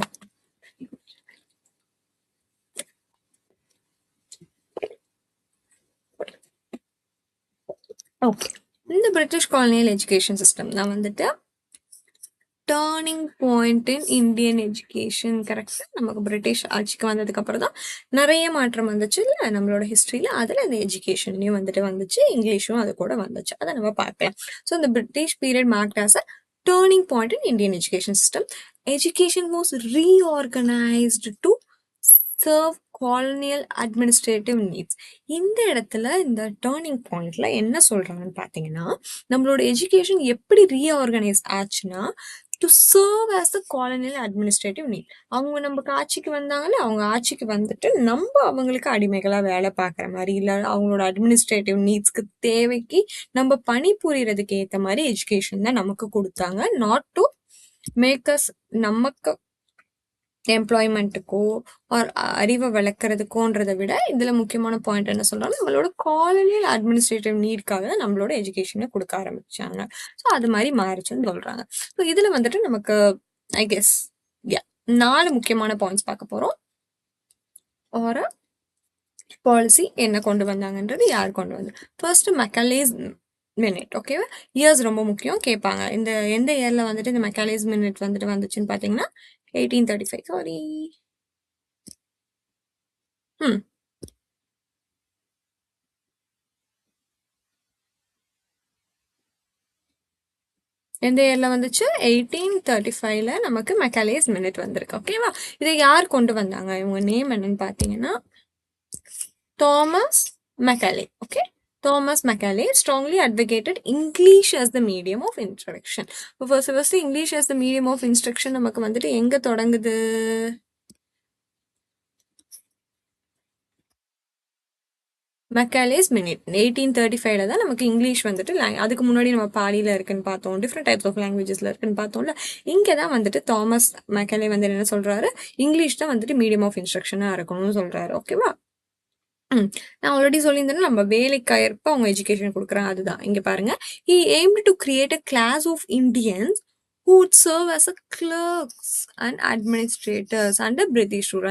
Okay. இந்த பிரிட்டிஷ் காலனியல் எஜுகேஷன் சிஸ்டம் தான் வந்துட்டு turning point in Indian education. கரெக்டா? நமக்கு பிரிட்டிஷ் ஆட்சிக்கு வந்ததுக்கு அப்புறம் தான் நிறைய மாற்றம் வந்துச்சு இல்ல நம்மளோட ஹிஸ்டரியில. அதுல இந்த எஜுகேஷன்லயும் வந்துட்டு வந்துச்சு, இங்கிலீஷும் அது கூட வந்துச்சு. அதை நம்ம பார்க்கலாம். ஸோ இந்த British period marked as a turning point in Indian education system. Education was reorganized to serve colonial administrative needs. இந்த இடத்துல இந்த டேர்னிங் பாயிண்ட்ல என்ன சொல்றாங்கன்னு பார்த்தீங்கன்னா, நம்மளோட எஜுகேஷன் எப்படி ரீஆர்கனைஸ் ஆச்சுன்னா to serve as a colonial administrative need. அவங்க நமக்கு ஆட்சிக்கு வந்தாங்கல்ல, அவங்க ஆட்சிக்கு வந்துட்டு நம்ம அவங்களுக்கு அடிமைகளா வேலை பார்க்குற மாதிரி, இல்லை அவங்களோட அட்மினிஸ்ட்ரேட்டிவ் நீட்ஸ்க்கு தேவைக்கு நம்ம பணி புரியறதுக்கு ஏற்ற மாதிரி எஜுகேஷன் தான் நமக்கு கொடுத்தாங்க. நாட் டு மேக்கர்ஸ் நமக்கு எம்ப்ளாய்மெண்ட்டுக்கோ ஆர் அறிவை வளர்க்குறதுக்கோன்றதை விட இதில் முக்கியமான பாயிண்ட் என்ன சொல்கிறாங்க, நம்மளோட காலனியல் அட்மினிஸ்ட்ரேட்டிவ் நீட்காக தான் நம்மளோட எஜுகேஷனை கொடுக்க ஆரம்பிச்சாங்க. ஸோ அது மாதிரி மாறிச்சுன்னு சொல்கிறாங்க. ஸோ இதில் வந்துட்டு நமக்கு ஐ கெஸ் 4 முக்கியமான பாயிண்ட்ஸ் பார்க்க போகிறோம். ஒரு பாலிசி என்ன கொண்டு வந்தாங்கன்றது யார் கொண்டு வந்து. First Macaulay's minute. ஓகேவா? இயர்ஸ் ரொம்ப முக்கியம், கேட்பாங்க. இந்த எந்த இயரில் வந்துட்டு இந்த மெக்காலேஸ் மினிட் வந்துட்டு வந்துச்சுன்னு பார்த்தீங்கன்னா 1835. சாரி, எந்த இயரில் வந்துச்சு? 1835ல நமக்கு மெக்காலேஸ் மினிட் வந்திருக்கு. ஓகேவா? இதை யார் கொண்டு வந்தாங்க? இவங்க நேம் என்னன்னு பார்த்தீங்கன்னா Thomas Macaulay. Okay, Thomas Macaulay strongly advocated English as the medium of instruction. First English as the medium of instruction நமக்கு வந்துட்டு எங்க தொடங்குது? மெக்காலேஸ் மினிட் 1835ல தான் நமக்கு இங்கிலீஷ் வந்துட்டு அதுக்கு முன்னாடி நம்ம பாலியில் இருக்குன்னு பார்த்தோம், டிஃப்ரெண்ட் டைப்ஸ் ஆஃப் லாங்குவேஜஸ்ல இருக்குன்னு பார்த்தோம்ல. இங்கே தான் வந்துட்டு தாமஸ் மெக்காலே வந்து என்ன சொல்றாரு, இங்கிலீஷ் தான் வந்துட்டு மீடியம் ஆஃப் இன்ஸ்ட்ரக்ஷனாக இருக்கணும்னு சொல்றாரு. ஓகேவா? நான் ஆல்ரெடி சொல்லியிருந்தேன்னா நம்ம வேலைக்கேற்ப அவங்க எஜுகேஷன் கொடுக்குறாங்க. அதுதான் இங்கே பாருங்க. He aimed to create a class of Indians who would serve as a clerks and administrators under British rule.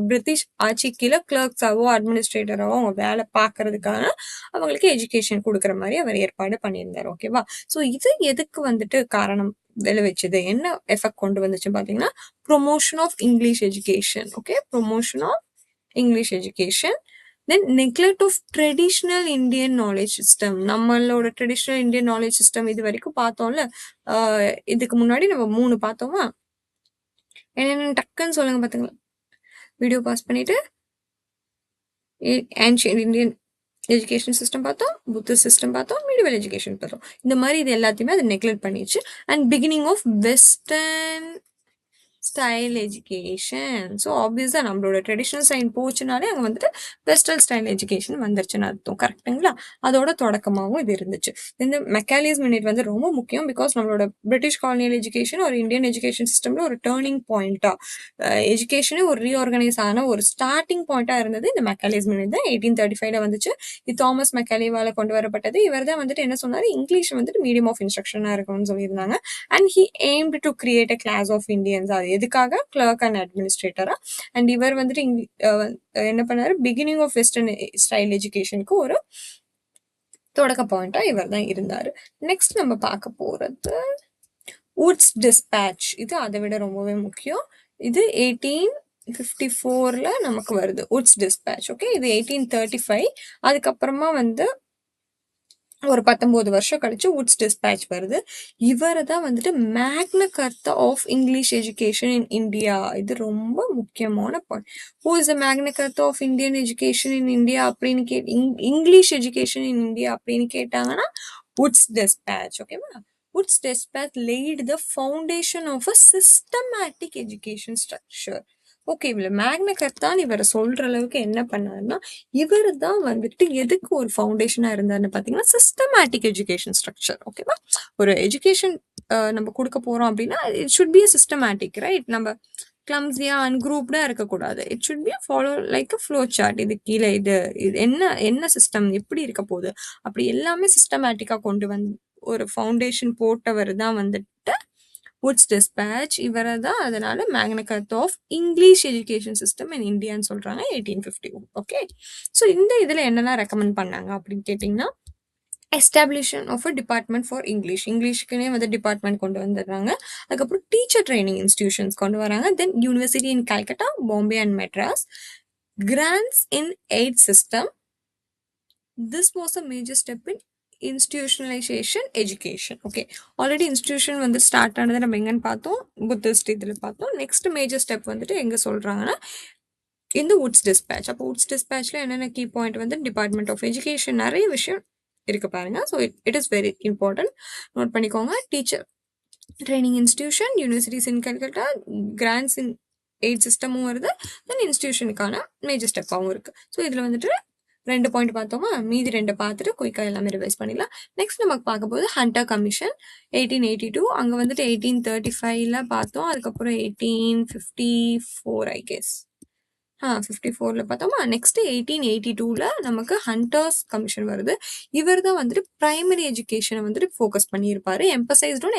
British ஆட்சி கீழே கிளர்க்ஸாவோ அட்மினிஸ்ட்ரேட்டராவோ அவங்க வேலை பார்க்கறதுக்கான அவங்களுக்கு எஜுகேஷன் கொடுக்குற மாதிரி அவர் ஏற்பாடு பண்ணியிருந்தார். ஓகேவா? ஸோ இது எதுக்கு வந்துட்டு காரணம் விளைவிச்சது, என்ன எஃபெக்ட் கொண்டு வந்துச்சு பார்த்தீங்கன்னா, promotion of English education. Okay, promotion of English education. Then neglect of traditional Indian knowledge system. நம்மளோட ட்ரெடிஷ்னல் இந்தியன் நாலேஜ் சிஸ்டம் இது வரைக்கும் பார்த்தோம்ல, இதுக்கு முன்னாடி நம்ம 3 பார்த்தோமா, என்னென்ன டக்குன்னு சொல்லுங்க பார்த்துங்களா. வீடியோ பாஸ் பண்ணிட்டு ஏன்ஷியன்ட் இந்தியன் எஜுகேஷன் சிஸ்டம் பார்த்தோம், புத்திஸ்ட் சிஸ்டம் பார்த்தோம், மீடியவல் எஜுகேஷன் பார்த்தோம். இந்த மாதிரி இது எல்லாத்தையுமே அது நெக்லெக்ட் பண்ணிடுச்சு. And beginning of western style education. So ஆப்வியஸாக நம்மளோட ட்ரெடிஷ்னல் ஸ்டைல் போச்சுனாலே அங்கே வந்துட்டு வெஸ்டர்ன் ஸ்டைல் எஜுகேஷன் வந்துருச்சுன்னு அர்த்தம். கரெக்டுங்களா? அதோட தொடக்கமாகவும் இது இருந்துச்சு. இந்த மெக்காலேஸ் மினிட் வந்து ரொம்ப முக்கியம். பிகாஸ் நம்மளோட பிரிட்டிஷ் காலனியல் எஜுகேஷன் ஒரு இந்தியன் எஜுகேஷன் சிஸ்டம்ல ஒரு டேர்னிங் பாயிண்டா, எஜுகேஷனே ஒரு ரீஆர்கனைஸ் ஆன ஒரு ஸ்டார்டிங் பாயிண்டா இருந்தது இந்த மெக்காலேஸ் மினிட் தான். 1835ல வந்துச்சு. இது தாமஸ் மெக்காலேவால கொண்டு வரப்பட்டது. இவர் தான் வந்துட்டு என்ன சொன்னாரு, இங்கிலீஷ் வந்துட்டு மீடியம் ஆஃப் இன்ஸ்ட்ரக்ஷனா இருக்கும்னு சொல்லியிருந்தாங்க. And he aimed to create a class of Indians. அது எதுக்காக? Clerk and அட்மினிஸ்ட்ரேட்டரா. அண்ட் இவர் வந்துட்டு என்ன பண்ணாரு, பிகினிங் ஆஃப் வெஸ்டர்ன் ஸ்டைல் எஜுகேஷனுக்கு ஒரு தொடக்க பாயிண்டா இவர் தான் இருந்தாரு. நெக்ஸ்ட் நம்ம பார்க்க போறது வுட்ஸ் டிஸ்பேட்ச். இது அதை விட ரொம்பவே முக்கியம். இது 1854ல நமக்கு வருது வுட்ஸ் டிஸ்பேட்ச். ஓகே, இது 1835. அதுக்கப்புறமா வந்து ஒரு 19 வருஷம் கழிச்சு வுட்ஸ் டிஸ்பேட்ச் வருது. இவரை தான் வந்துட்டு Magna Carta of English education in India. இது ரொம்ப முக்கியமான point. Who is the Magna Carta of Indian education in India அப்படின்னு இங்கிலீஷ் எஜுகேஷன் இன் இந்தியா அப்படின்னு கேட்டாங்கன்னா வுட்ஸ் டிஸ்பேட்ச். ஓகேவா? Wood's dispatch laid the foundation of a systematic education structure. ஓகே, இவ்வளோ Magna கர்த்தான்னு இவரை சொல்ற அளவுக்கு என்ன பண்ணாருன்னா, இவர் தான் வந்துட்டு எதுக்கு ஒரு ஃபவுண்டேஷனா இருந்தாருன்னு பார்த்தீங்கன்னா சிஸ்டமேட்டிக் எஜுகேஷன் ஸ்ட்ரக்சர். ஓகேவா? ஒரு எஜுகேஷன் நம்ம கொடுக்க போறோம் அப்படின்னா it should be systematic, right? நம்ம கிளம்ஸியா அன்குரூப்டா இருக்கக்கூடாது. It should be follow like a flow chart. இது கீழே இது என்ன சிஸ்டம் எப்படி இருக்க போகுது அப்படி எல்லாமே சிஸ்டமேட்டிக்கா கொண்டு வந்து ஒரு ஃபவுண்டேஷன் போட்டவர் தான் வந்துட்டு வுட்ஸ் டிஸ்பேட்ச். இவரை தான் அதனால மேக்னா Carta of English education system இன் இந்தியான்னு சொல்றாங்க 1850. ஓகே, ஸோ இந்த இதில் என்னெல்லாம் ரெக்கமெண்ட் பண்ணாங்க அப்படின்னு கேட்டிங்கன்னா, எஸ்டாப்ளிஷன் ஆஃப் அ டிபார்ட்மெண்ட் ஃபார் இங்கிலீஷ்க்குனே வந்து டிபார்ட்மெண்ட் கொண்டு வந்துடுறாங்க. அதுக்கப்புறம் டீச்சர் ட்ரைனிங் இன்ஸ்டிடியூஷன்ஸ் கொண்டு வராங்க. Then university in Calcutta, Bombay and Madras. Grants in aid system. This was a major step in institutionalisation education. Okay, already institution வந்து ஸ்டார்ட் ஆனதை நம்ம எங்கன்னு பார்த்தோம், புத்திஸ்ட் இதில் பார்த்தோம். நெக்ஸ்ட் மேஜர் ஸ்டெப் வந்துட்டு எங்கே சொல்கிறாங்கன்னா இந்த வுட்ஸ் டிஸ்பேட்ச். அப்போ வுட்ஸ் டிஸ்பேட்ச்ல என்னென்ன கீ பாயிண்ட் வந்து டிபார்ட்மெண்ட் ஆஃப் எஜுகேஷன் நிறைய விஷயம் இருக்கு பாருங்க. So it is very important, note பண்ணிக்கோங்க. Teacher training institution, universities in Calcutta, grants in aid சிஸ்டமும் வருது, தென் இன்ஸ்டிடியூஷனுக்கான மேஜர் ஸ்டெப்பாகவும் இருக்கு. ஸோ இதில் வந்துட்டு 2 பாயிண்ட் பார்த்தோமா, மீதி 2 பார்த்துட்டு குயிக்காக எல்லாமே ரிவைஸ் பண்ணிடலாம். நெக்ஸ்ட் நமக்கு பார்க்க போது ஹண்டர் கமிஷன் 1882. அங்கே வந்துட்டு 1835ல பார்த்தோம். அதுக்கப்புறம் 1854 ஐ கெஸ் 54ல பார்த்தோமா. நெக்ஸ்ட் 1882ல நமக்கு ஹண்டர்ஸ் கமிஷன் வருது. இவர் தான் வந்துட்டு பிரைமரி எஜுகேஷனை வந்துட்டு ஃபோக்கஸ் பண்ணியிருப்பாரு. Emphasised on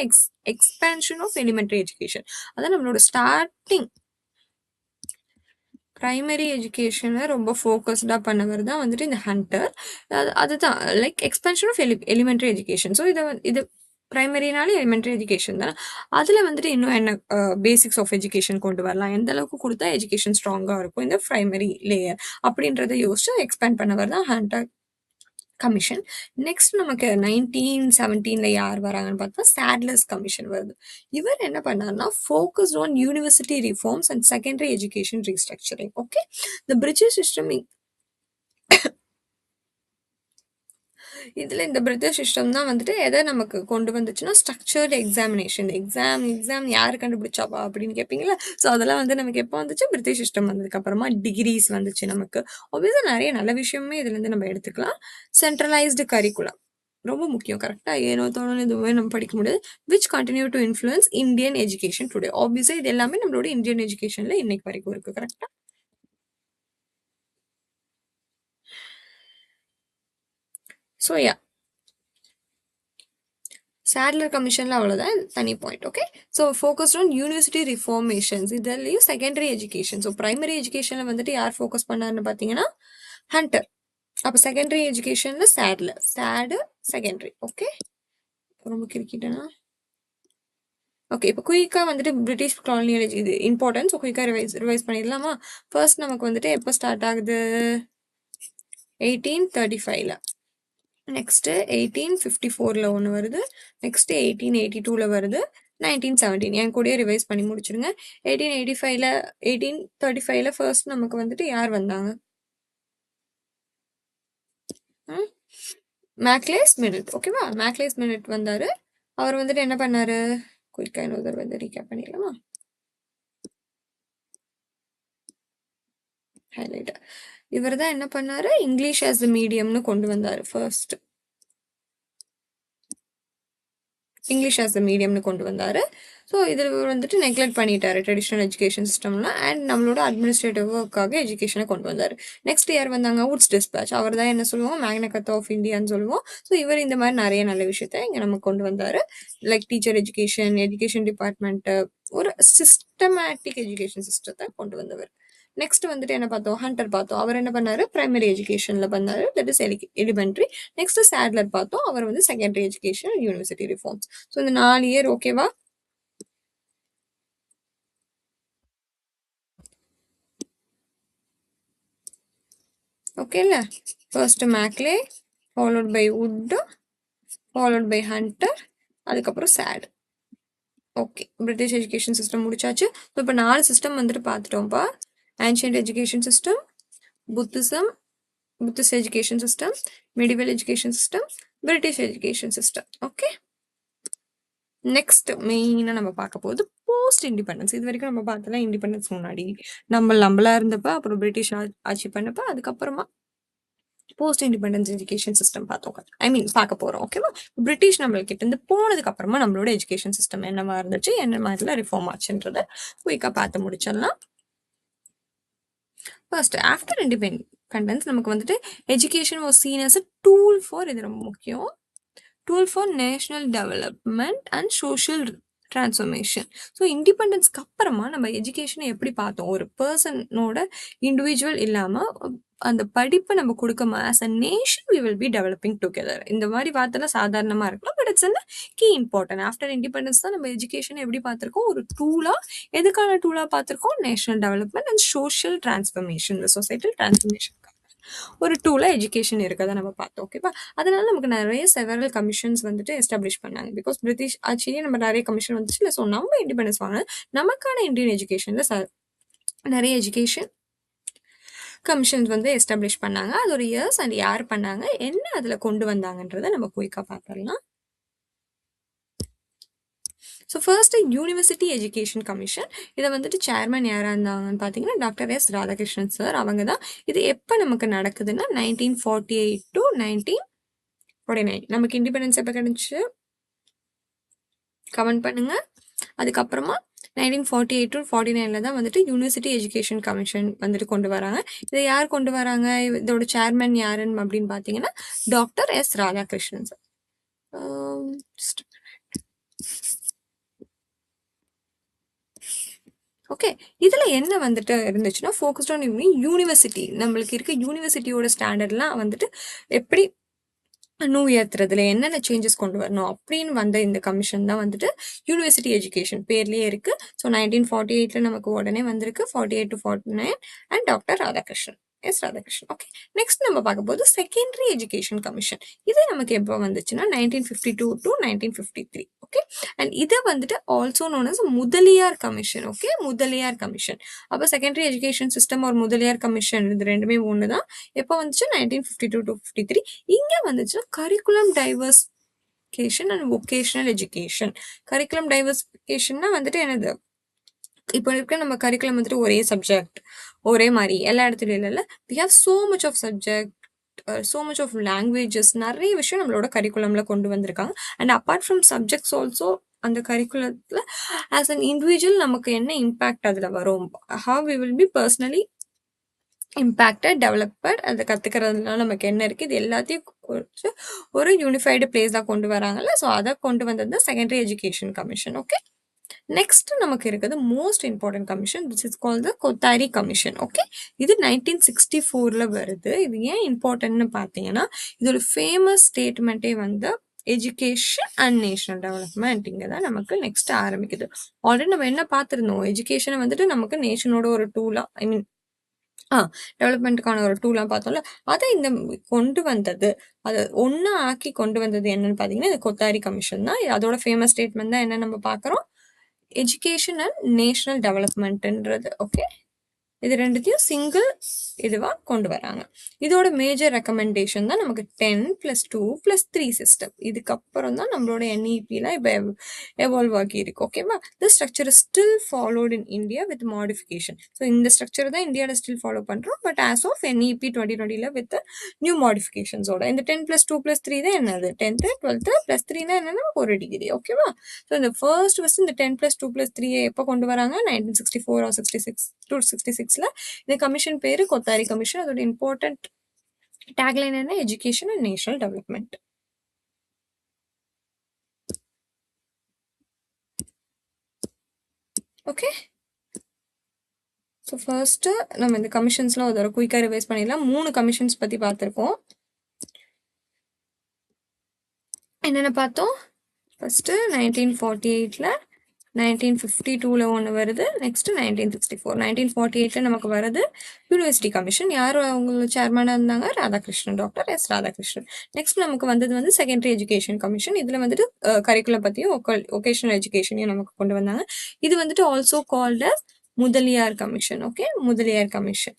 expansion of elementary education. அதான் நம்மளோட ஸ்டார்டிங் பிரைமரி எஜுகேஷனை ரொம்ப ஃபோக்கஸ்டாக பண்ணவர் தான் வந்துட்டு இந்த ஹண்டர். அதுதான் like expansion of elementary education. So இது பிரைமரினாலே எலிமெண்ட்ரி எஜுகேஷன் தானே. அதில் வந்துட்டு இன்னும் என்ன பேசிக்ஸ் ஆஃப் எஜுகேஷன் கொண்டு வரலாம், எந்த அளவுக்கு கொடுத்தா எஜுகேஷன் ஸ்ட்ராங்காக இருக்கும் இந்த பிரைமரி லேயர் அப்படின்றத யோசிச்சு எக்ஸ்பேண்ட் பண்ணவர் தான் ஹண்டர் கமிஷன். நெக்ஸ்ட் நமக்கு 1917ல யார் வராங்கன்னு பார்த்தா சாட்லர்ஸ் கமிஷன் வருது. இவர் என்ன பண்ணார்னா focused on university reforms and secondary education restructuring. Okay, the British system இதில் இந்த பிரிட்டிஷ் சிஸ்டம் தான் வந்துட்டு எதை நமக்கு கொண்டு வந்துச்சுன்னா ஸ்ட்ரக்சர்டு எக்ஸாமினேஷன். எக்ஸாம் யார் கண்டுபிடிச்சாப்பா அப்படின்னு கேட்பீங்களா. ஸோ அதெல்லாம் வந்து நமக்கு எப்போ வந்துச்சு, பிரிட்டிஷ் சிஸ்டம் வந்ததுக்கப்புறமா டிகிரிஸ் வந்துச்சு நமக்கு. ஆப்வியஸாக நிறைய நல்ல விஷயமே இதுலேருந்து நம்ம எடுத்துக்கலாம். சென்ட்ரலைஸ்டு கரிக்குலம் ரொம்ப முக்கியம். கரெக்டாக ஏனோ தோணும் எதுவுமே நம்ம படிக்க முடியாது. Which continue to influence Indian education today. ஆப்வியஸாக இது எல்லாமே நம்மளோட இந்தியன் எஜுகேஷனில் இன்னைக்கு வரைக்கும் இருக்குது. கரெக்டாக. ஸோ யா, சாட்லர் கமிஷனில் அவ்வளோதான், தனி point. Okay, so focused on university reformations. இதுலேயும் செகண்டரி எஜுகேஷன். ஸோ பிரைமரி எஜுகேஷனில் வந்துட்டு யார் ஃபோக்கஸ் பண்ணாருன்னு பார்த்தீங்கன்னா ஹண்டர். அப்போ செகண்டரி எஜுகேஷனில் சேடு செகண்டரி. ஓகே, ரொம்ப கிரிக்கிட்டனா. ஓகே, இப்போ குயிக்காக வந்துட்டு பிரிட்டிஷ் காலனியல் இது இம்பார்ட்டன்ஸ். ஸோ குயிக்காக ரிவைஸ் பண்ணிடலாமா. ஃபர்ஸ்ட் நமக்கு வந்துட்டு எப்போ ஸ்டார்ட் ஆகுது, 1835ல. நெக்ஸ்ட்டு 1854ல் ஒன்று வருது. நெக்ஸ்ட்டு 1882ல் வருது. 1917 என் கூடயே ரிவைஸ் பண்ணி முடிச்சிருங்க. 1835ல ஃபர்ஸ்ட் நமக்கு வந்துட்டு யார் வந்தாங்க, மேக்லேஸ் மினிட். ஓகேவா, மேக்லேஸ் மினிட் வந்தார். அவர் வந்துட்டு என்ன பண்ணார், குயிக்காக இன்னொரு தடவை வந்து ரீகேப் பண்ணிடலாமா. ஹைலைட். இவர் தான் என்ன பண்ணார், இங்கிலீஷ் ஆஸ் த மீடியம்னு கொண்டு வந்தார். ஃபர்ஸ்ட் இங்கிலீஷ் ஆஸ் த மீடியம்னு கொண்டு வந்தார். ஸோ இதில் வந்துட்டு நெக்லெக்ட் பண்ணிட்டாரு ட்ரெடிஷ்னல் எஜுகேஷன் சிஸ்டம்லாம். அண்ட் நம்மளோட அட்மினிஸ்ட்ரேட்டிவ் ஒர்க்காக எஜுகேஷனை கொண்டு வந்தார். நெக்ஸ்ட் யார் வந்தாங்க, வுட்ஸ் டிஸ்பேட்ச். அவர் தான் என்ன சொல்லுவோம், மேக்னா கார்ட்டா ஆஃப் இந்தியான்னு சொல்லுவோம். ஸோ இவர் இந்த மாதிரி நிறைய நல்ல விஷயத்த இங்கே நம்ம கொண்டு வந்தார். லைக் டீச்சர் எஜுகேஷன் டிபார்ட்மெண்ட்டு, ஒரு சிஸ்டமேட்டிக் எஜுகேஷன் சிஸ்டத்தை கொண்டு வந்தவர். நெக்ஸ்ட் வந்துட்டு என்ன பார்த்தோம், ஹண்டர் பார்த்தோம். அவர் என்ன பண்ணாரு, பிரைமரி எஜுகேஷன்ல பண்ணாரு, that is elementary. Next Sadler பார்த்தோம். அவர் வந்து secondary education, university reforms. So இந்த 4 இயர் ஓகேவா. ஓகேல, first Macaulay, followed by Wood, followed by Hunter, அதுக்கப்புறம் சேட். ஓகே, பிரிட்டிஷ் எஜுகேஷன் சிஸ்டம் முடிச்சாச்சு. இப்போ 4 சிஸ்டம் வந்துட்டு பார்த்துட்டோம்ப்பா. Ancient education system, Buddhist education system, medieval education system, British education system. Okay, next மெயினாக நம்ம பார்க்க போகுது போஸ்ட் இண்டிபெண்டன்ஸ். இது வரைக்கும் நம்ம பார்த்தலாம் இண்டிபெண்டன்ஸ் முன்னாடி நம்மளா இருந்தப்ப, அப்புறம் பிரிட்டிஷ் ஆட்சி பண்ணப்ப, அதுக்கப்புறமா போஸ்ட் இண்டிபெண்டன்ஸ் எஜுகேஷன் சிஸ்டம் பார்த்தோம். பார்க்க போகிறோம். ஓகேவா, பிரிட்டிஷ் நம்மள்கிட்ட இருந்து போனதுக்கு அப்புறமா நம்மளோட எஜுகேஷன் சிஸ்டம் என்னவா இருந்துச்சு, என்ன மாதிரிலாம் ரிஃபார்ம் ஆச்சுன்றத குயிக்காக பார்த்து முடிச்சிடலாம். ஃபர்ஸ்ட் ஆஃப்டர் இண்டிபெண்டன்ஸ் நமக்கு வந்துட்டு education was seen as a tool for, இது ரொம்ப முக்கியம், tool for national development and social transformation. So இண்டிபெண்டன்ஸ்க்கு அப்புறமா நம்ம எஜுகேஷனை எப்படி பார்த்தோம்? ஒரு பர்சனோட இண்டிவிஜுவல் இல்லாம அந்த படிப்பை நம்ம கொடுக்காம as a nation we will be developing together. இந்த மாதிரி பார்த்தெல்லாம் சாதாரணமா இருக்கலாம். But it's key important. After independence தான் நம்ம எஜுகேஷன் எப்படி பார்த்திருக்கோம்? ஒரு டூலா, எதுக்கான டூலா பார்த்திருக்கோம்? National development and social transformation, இந்த சொசைட்டல் டிரான்ஸ்ஃபர்மேஷன் ஒரு டூலா எஜுகேஷன் இருக்கதை நம்ம பார்த்தோம். ஓகேவா? அதனால நமக்கு நிறைய செவரல் கமிஷன்ஸ் வந்துட்டு எஸ்டாப்ளிஷ் பண்ணாங்க. பிகாஸ் பிரிட்டிஷ் ஆட்சியே நம்ம நிறைய கமிஷன் வந்துச்சு இல்லை. ஸோ நம்ம இண்டிபெண்டன்ஸ் வாங்க நமக்கான இந்தியன் எஜுகேஷன்ல நிறைய எஜுகேஷன் கமிஷன்ஸ் வந்து எஸ்டாப்ளிஷ் பண்ணாங்க. அது ஒரு இயர்ஸ் அண்ட் யார் பண்ணாங்க, என்ன அதுல கொண்டு வந்தாங்கன்றதை நம்ம குயிக்கா பார்த்துடலாம். So first university education commission. இதை வந்துட்டு சேர்மன் யாராக இருந்தாங்கன்னு பார்த்தீங்கன்னா டாக்டர் எஸ் ராதாகிருஷ்ணன் சார். அவங்க தான். இது எப்போ நமக்கு நடக்குதுன்னா 1948 to 1949. நமக்கு இண்டிபெண்டன்ஸ் எப்போ கிடைச்சு கமெண்ட் பண்ணுங்க. அதுக்கப்புறமா 1948 to 49 தான் வந்துட்டு யூனிவர்சிட்டி எஜுகேஷன் கமிஷன் வந்துட்டு கொண்டு வராங்க. இதை யார் கொண்டு வராங்க, இதோட சேர்மன் யாருன்னு அப்படின்னு பார்த்தீங்கன்னா doctor S Radhakrishnan sir. Okay, இதுல என்ன வந்துட்டு இருந்துச்சுன்னா ஃபோக்கஸ்ட் ஆன் யூனிவர்சிட்டி. நம்மளுக்கு இருக்க யூனிவர்சிட்டியோட ஸ்டாண்டர்ட்லாம் வந்துட்டு எப்படி இன்னும் உயர்த்துறதுல என்னென்ன சேஞ்சஸ் கொண்டு வரணும் அப்படின்னு வந்த இந்த கமிஷன் தான் வந்துட்டு யூனிவர்சிட்டி எஜுகேஷன் பேர்லயே இருக்கு. ஸோ 1948 நமக்கு உடனே வந்திருக்கு. 48 to 49 and doctor Radhakrishnan, S Radhakrishnan. Okay, next நம்ம பார்க்க போது செகண்டரி எஜுகேஷன் கமிஷன். இது நமக்கு எப்போ வந்துச்சுன்னா 1952 to 1953. ஓகே, அண்ட் இதை வந்துட்டு also known as Mudaliar commission. Okay, Mudaliar commission. அப்போ செகண்டரி எஜுகேஷன் சிஸ்டம் ஒரு முதலியார் கமிஷன், இது ரெண்டுமே ஒன்று தான். எப்போ வந்துச்சு 1952 to 53. இங்கே வந்துச்சுன்னா curriculum diversification and vocational education. Curriculum டைவர்சிஃபிகேஷன்னா வந்துட்டு என்னது, இப்போ இருக்க நம்ம கரிக்குலம் வந்துட்டு ஒரே சப்ஜெக்ட் ஒரே மாதிரி எல்லா இடத்துலையும் இல்லை. We have so much of subject, so much of languages, நிறைய விஷயம் நம்மளோட கரிக்குலம்ல கொண்டு வந்திருக்காங்க. And apart from subjects also அந்த கரிக்குலத்துல ஆஸ் அன் இண்டிவிஜுவல் நமக்கு என்ன இம்பேக்ட் அதுல வரும், how we will be personally impacted developed, அதை கற்றுக்கிறதுனால நமக்கு என்ன இருக்குது, இது எல்லாத்தையும் குறித்து ஒரு யூனிஃபைடு பிளேஸாக கொண்டு வராங்கல்ல. ஸோ அதை கொண்டு வந்தது தான் secondary education commission. Okay, next நமக்கு இருக்கிறது most important commission, which is called the Kothari commission. Okay, இது 1964 வருது. இது ஏன் இம்பார்ட்டன்ட்னு பார்த்தீங்கன்னா இதோட ஃபேமஸ் ஸ்டேட்மெண்ட்டே வந்து எஜுகேஷன் அண்ட் நேஷனல் டெவலப்மெண்ட். இங்கே தான் நமக்கு நெக்ஸ்ட் ஆரம்பிக்குது. ஆல்ரெடி நம்ம என்ன பார்த்துருந்தோம், எஜுகேஷனை வந்துட்டு நமக்கு நேஷனோட ஒரு டூலா, ஐ மீன் டெவலப்மெண்ட்டுக்கான ஒரு டூலாம் பார்த்தோம்ல, அதை இந்த கொண்டு வந்தது, அதை ஒன்றா ஆக்கி கொண்டு வந்தது என்னன்னு பார்த்தீங்கன்னா இந்த கொத்தாரி கமிஷன் தான். அதோட ஃபேமஸ் ஸ்டேட்மெண்ட் தான் என்ன நம்ம பார்க்குறோம், எஜுகேஷன் அண்ட் நேஷனல் டெவலப்மெண்ட்ன்றது. ஓகே, இது ரெண்டுத்தையும் சிங்கிள் இதுவாக கொண்டு வராங்க. இதோட மேஜர் ரெக்கமெண்டேஷன் தான் நமக்கு 10+2+3 சிஸ்டம். இதுக்கப்புறம் தான் நம்மளோட NEPலாம் இப்போ எவால்வ் ஆகி இருக்கு. ஓகேவா? The structure is still followed in India with modification. So இந்த ஸ்ட்ரக்சர் தான் இந்தியாவில் ஸ்டில் ஃபாலோ பண்ணுறோம். But as of NEP 2020 with new மாடிஃபிகேஷன்ஸோட இந்த 10+2+3 தான் என்னது, 10th 12th +3 என்னன்னா ஒரு டிகிரி. ஓகேவா? ஸோ இந்த ஃபர்ஸ்ட் இந்த 10+2+3 எப்போ கொண்டு வராங்க, 1964 or 66 to 66. இந்த கமிஷன் பேரு கொத்தாரி கமிஷன். அதோட இம்பார்ட்டன்ட் டேக்லைன் என்ன, education and national development. Okay, so first நம்ம இந்த கமிஷன்ஸ்லாம் ஒரு தடவை குயிக்காக ரிவைஸ் பண்ணிடலாம். 3 கமிஷன்ஸ் பற்றி பார்த்துருக்கோம். என்னென்ன பார்த்தோம், ஃபர்ஸ்ட் 1948 1952 ஒன்று வருது. நெக்ஸ்ட் 1964. 1948 நமக்கு வருது யூனிவர்சிட்டி கமிஷன். யார் அவங்க சேர்மனாக இருந்தாங்க, Radhakrishnan, doctor S Radhakrishnan. Next நமக்கு வந்தது வந்து செகண்டரி எஜுகேஷன் கமிஷன். இதில் வந்துட்டு கரிக்குலம் பற்றியும் ஒகேஷனல் எஜுகேஷனையும் நமக்கு கொண்டு வந்தாங்க. இது வந்துட்டு also called as Mudaliar commission. Okay, Mudaliar commission.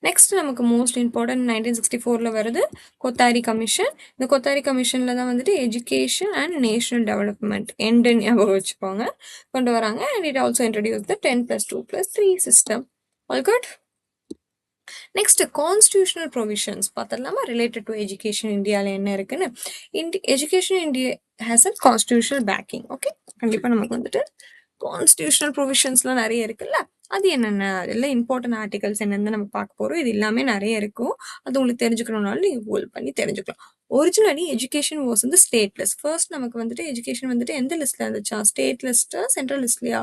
Next நமக்கு மோஸ்ட் இம்பார்ட்டன்ட் 1964 வருது கொத்தாரி கமிஷன். இந்த கொத்தாரி கமிஷனில் தான் வந்துட்டு எஜுகேஷன் அண்ட் நேஷனல் டெவலப்மெண்ட் எண்டு ஞாபகம் வச்சுக்கோங்க கொண்டு வராங்க. And it also introduce the 10+2+3 system. All good. Next constitutional provisions பார்த்துடலாமா, ரிலேட்டட் டு எஜுகேஷன் இந்தியாவில் என்ன இருக்குன்னு. Education India has a constitutional backing. Okay, கண்டிப்பாக நமக்கு வந்துட்டு கான்ஸ்டியூஷனல் ப்ரொவிஷன்ஸ்லாம் நிறைய இருக்குல்ல, அது என்னென்ன எல்லாம் இம்பார்ட்டன்ட் ஆர்டிகல்ஸ் என்னென்னு நம்ம பார்க்க போகிறோம். இது எல்லாமே நிறைய இருக்கும். அது உங்களுக்கு தெரிஞ்சுக்கணும்னாலும் நீங்கள் ஹோல்ட் பண்ணி தெரிஞ்சுக்கலாம். ஒரிஜினலி எஜுகேஷன் வாஸ் வந்து ஸ்டேட் லிஸ்ட். ஃபர்ஸ்ட் நமக்கு வந்துட்டு எஜுகேஷன் வந்துட்டு எந்த லிஸ்ட்ல இருந்துச்சா? ஸ்டேட் லிஸ்ட்டா சென்ட்ரல் லிஸ்ட்லையா?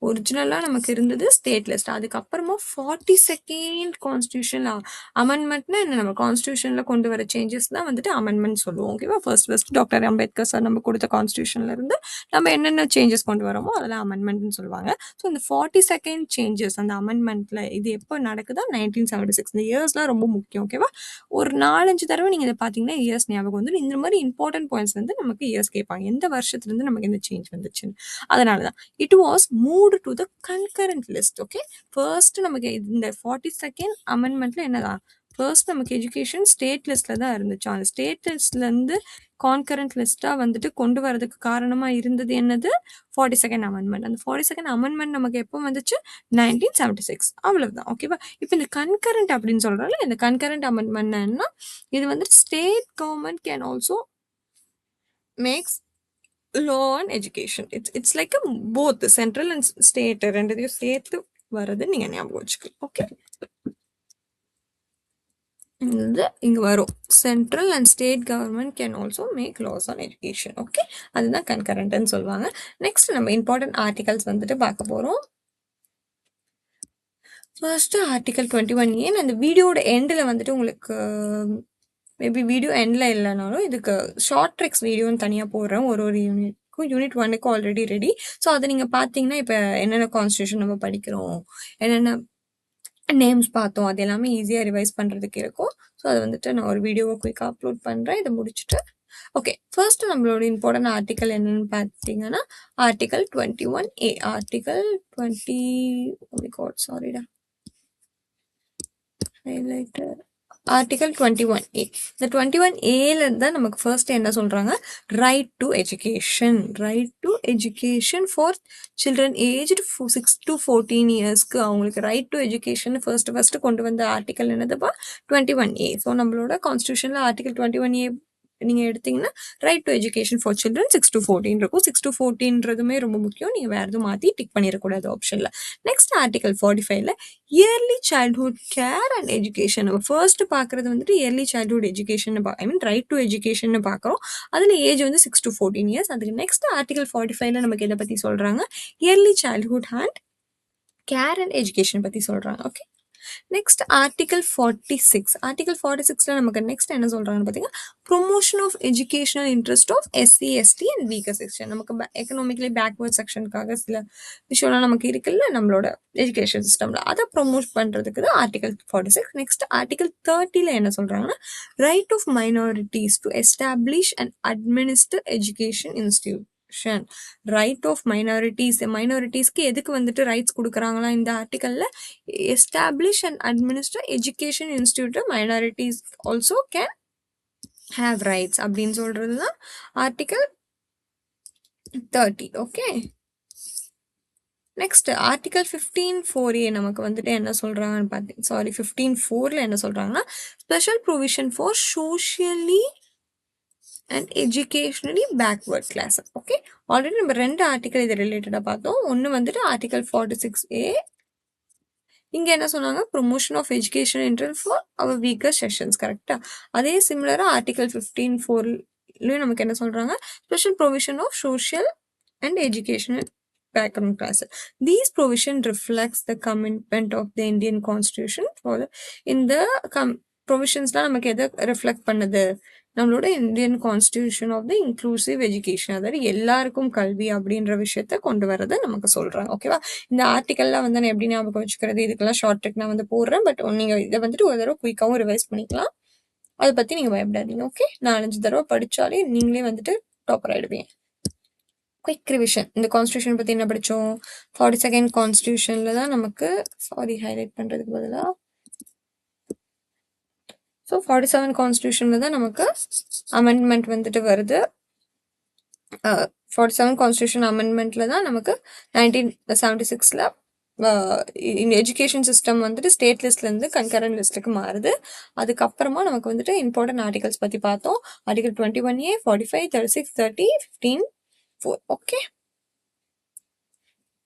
ஒரிஜினலா நமக்கு இருந்தது ஸ்டேட் லிஸ்ட். அதுக்கப்புறமா 42nd கான்ஸ்டியூஷன் அமெண்ட்மெண்ட்னா என்ன? நம்ம கான்ஸ்டியூஷன்ல கொண்டு வர சேஞ்சஸ் தான் வந்துட்டு அமெண்ட்மெண்ட் சொல்லுவோம். ஓகேவா? ஃபர்ஸ்ட் டாக்டர் அம்பேத்கர் சார் நம்ம கொடுத்த கான்ஸ்டியூஷன்ல இருந்து நம்ம என்னென்ன சேஞ்சஸ் கொண்டு வரோமோ அதெல்லாம் அமெண்ட்மெண்ட்னு சொல்லுவாங்க. ஸோ இந்த 42nd சேஞ்சஸ் அந்த அமெண்ட்மெண்ட்ல இது எப்போ நடக்குதா? 1976. இந்த இயர்ஸ்லாம் ரொம்ப முக்கியம். ஓகேவா? ஒரு 4-5 தடவை நீங்க இதை பார்த்தீங்கன்னா இயர்ஸ் ஞாபகம் வந்து இந்த மாதிரி இம்பார்ட்டன்ட் பாயிண்ட்ஸ் வந்து நமக்கு இயர்ஸ் கேட்பாங்க. எந்த வருஷத்துல இருந்து நமக்கு இந்த சேஞ்ச் வந்துச்சுன்னு. அதனால தான் it was moved to the concurrent list. Okay, first நமக்கு இந்த 42nd அமெண்ட்மெண்ட்ல என்னதான்? ஃபர்ஸ்ட் நமக்கு எஜுகேஷன் ஸ்டேட் லிஸ்ட்ல தான் இருந்துச்சு. அந்த ஸ்டேட் லிஸ்ட்ல இருந்து கான்கரண்ட் லிஸ்டா வந்துட்டு கொண்டு வரதுக்கு காரணமா இருந்தது என்னது? 42nd amendment. அந்த 42nd அமெண்ட்மெண்ட் நமக்கு எப்போ வந்துச்சு? 1976. அவ்வளவுதான். ஓகேவா? இப்போ இந்த கன்கரண்ட் அப்படின்னு சொல்றாங்க. இந்த கன்கரண்ட் அமெண்ட்மெண்ட் என்ன? இது வந்து state government can also maths law and education. It's like a both central and state ரெண்டுத்தையும் சேர்த்து வரது நீங்க ஞாபகம் வச்சுக்கலாம். ஓகே, இங்க வரும் central and state government can also make laws on education. Okay, அதுதான் கன்கரண்ட்னு சொல்லுவாங்க. நெக்ஸ்ட் நம்ம இம்பார்ட்டன்ட் ஆர்டிகல்ஸ் வந்துட்டு பார்க்க போறோம். First article 21A. அந்த வீடியோட எண்டில் வந்துட்டு உங்களுக்கு மேபி வீடியோ எண்டில் இல்லைனாலும் இதுக்கு ஷார்ட் ட்ரிக்ஸ் வீடியோன்னு தனியாக போடுறேன். ஒரு யூனிட்க்கும் யூனிட் 1க்கு ஆல்ரெடி ரெடி. ஸோ அதை நீங்கள் பார்த்தீங்கன்னா இப்போ என்னென்ன கான்ஸ்டியூஷன் நம்ம படிக்கிறோம், என்னென்ன நேம்ஸ் பார்த்தோம், அது எல்லாமே ஈஸியாக ரிவைஸ் பண்ணுறதுக்கு இருக்கும். ஸோ அதை வந்துட்டு நான் ஒரு வீடியோவை குயிக்காக அப்லோட் பண்ணுறேன். இதை முடிச்சுட்டு ஓகே, ஃபர்ஸ்ட் நம்மளோட இம்பார்ட்டன்ட் ஆர்டிகல் என்னன்னு பார்த்தீங்கன்னா ஆர்டிகல் 21A. ஆர்டிகல் 20 சாரிடா ஹைலைட்டர். Article 21A. இந்த 21Aல தான் நமக்கு ஃபர்ஸ்ட் என்ன சொல்றாங்க? Right to education. Right to education for children aged 6 to 14 இயர்ஸ்க்கு அவங்களுக்கு ரைட் டு எஜுகேஷன் ஃபர்ஸ்ட் கொண்டு வந்த ஆர்டிகல் என்னதுப்பா? 21A. ஸோ நம்மளோட கான்ஸ்டியூஷன்ல ஆர்டிகல் 21A நீங்க எடுத்தீங்கன்னா right to education for children 6 to 14 இருக்கும். 6 to 14ன்றதுமே ரொம்ப முக்கியம். நீங்க வேற எதுவும் மாத்தி டிக் பண்ணிடக்கூடாது ஆப்ஷன்ல. நெக்ஸ்ட் ஆர்டிகல் 45ல early childhood care and education. நம்ம ஃபர்ஸ்ட் பார்க்குறது வந்துட்டு early childhood education, I mean right to education பார்க்குறோம். அதில் ஏஜ் வந்து 6 to 14 இயர்ஸ். அதுக்கு நெக்ஸ்ட் ஆர்டிகல் 45ல நமக்கு எதை பற்றி சொல்கிறாங்க? Early childhood and care and education பற்றி சொல்கிறாங்க. Okay, next article 46. ஆர்டிகல் 46ல நமக்கு நெக்ஸ்ட் என்ன சொல்றாங்கன்னு பார்த்தீங்கன்னா promotion of educational interest of SC ST and weaker section. நமக்கு எக்கனாமிக்கலி பேக்வர்ட் செக்ஷனுக்காக சில விஷயம்லாம் நமக்கு இருக்குல்ல நம்மளோட எஜுகேஷன் சிஸ்டம்ல, அதை ப்ரொமோட் பண்றதுக்கு தான் ஆர்டிகல் 46. நெக்ஸ்ட் ஆர்டிகல் 30ல என்ன சொல்றாங்கன்னா right of minorities to establish and administer education institution. Right of மைனாரிட்டிஸ்க்கு எதுக்கு வந்துட்டு ரைட்ஸ் கொடுக்குறாங்களா இந்த ஆர்டிகல்ல? Establish and administer education institute minorities also can have rights அப்படின்னு சொல்றது தான் article 30. Okay, next article 15(4)A நமக்கு வந்துட்டு என்ன சொல்றாங்கன்னு பார்த்தீங்க, சாரி 15(4)ல என்ன சொல்றாங்கன்னா special provision for socially and educationally backward class. Okay, already நம்ம 2 ஆர்டிகல் இது ரிலேட்டடாக பார்த்தோம். ஒன்று வந்துட்டு ஆர்டிகல் 46A. இங்கே என்ன சொன்னாங்க? Promotion of education interest for our weaker sections. கரெக்டா? அதே சிமிலராக ஆர்டிகல் 15(4)லயும் நமக்கு என்ன சொல்றாங்க? Special provision of social and educational background class. These provision reflects the commitment of the Indian Constitution for இந்த ப்ரொவிஷன்ஸ்லாம் நமக்கு எதை ரெஃப்ளெக்ட் பண்ணுது? நம்மளோட Indian constitution of the inclusive education, அதாவது எல்லாருக்கும் கல்வி அப்படின்ற விஷயத்த கொண்டு வரதை நமக்கு சொல்றாங்க. ஓகேவா? இந்த ஆர்டிகல்லாம் வந்து நான் எப்படி ஞாபகம் வச்சுக்கிறது? இதுக்கெல்லாம் ஷார்ட் ட்ரிக் நான் வந்து போடுறேன். பட் நீங்க இதை வந்துட்டு ஒரு தடவை குயிக்காகவும் ரிவைஸ் பண்ணிக்கலாம். அதை பத்தி நீங்க பயப்படாதீங்க. ஓகே, 4-5 தடவை படிச்சாலே நீங்களே வந்துட்டு டாப்பர் ஆயிடுவீங்க. Quick revision. இந்த கான்ஸ்டியூஷன் பத்தி என்ன படிச்சோம்? 42nd கான்ஸ்டியூஷன்ல தான் நமக்கு, சாரி ஹைலைட் பண்றதுக்கு பதிலா, ஸோ 47 கான்ஸ்டியூஷன்ல தான் நமக்கு அமெண்ட்மெண்ட் வந்துட்டு வருது. 47 கான்ஸ்டியூஷன் அமெண்ட்மெண்ட்ல தான் நமக்கு 1976ல இந்த எஜுகேஷன் சிஸ்டம் வந்துட்டு ஸ்டேட் லிஸ்ட்ல இருந்து கன்கரண்ட் லிஸ்ட்டுக்கு மாறுது. அதுக்கப்புறமா நமக்கு வந்துட்டு இம்பார்ட்டன்ட் ஆர்டிகல்ஸ் பத்தி பார்த்தோம். Article 21A, 45, 36, 30, 15(4). ஓகே,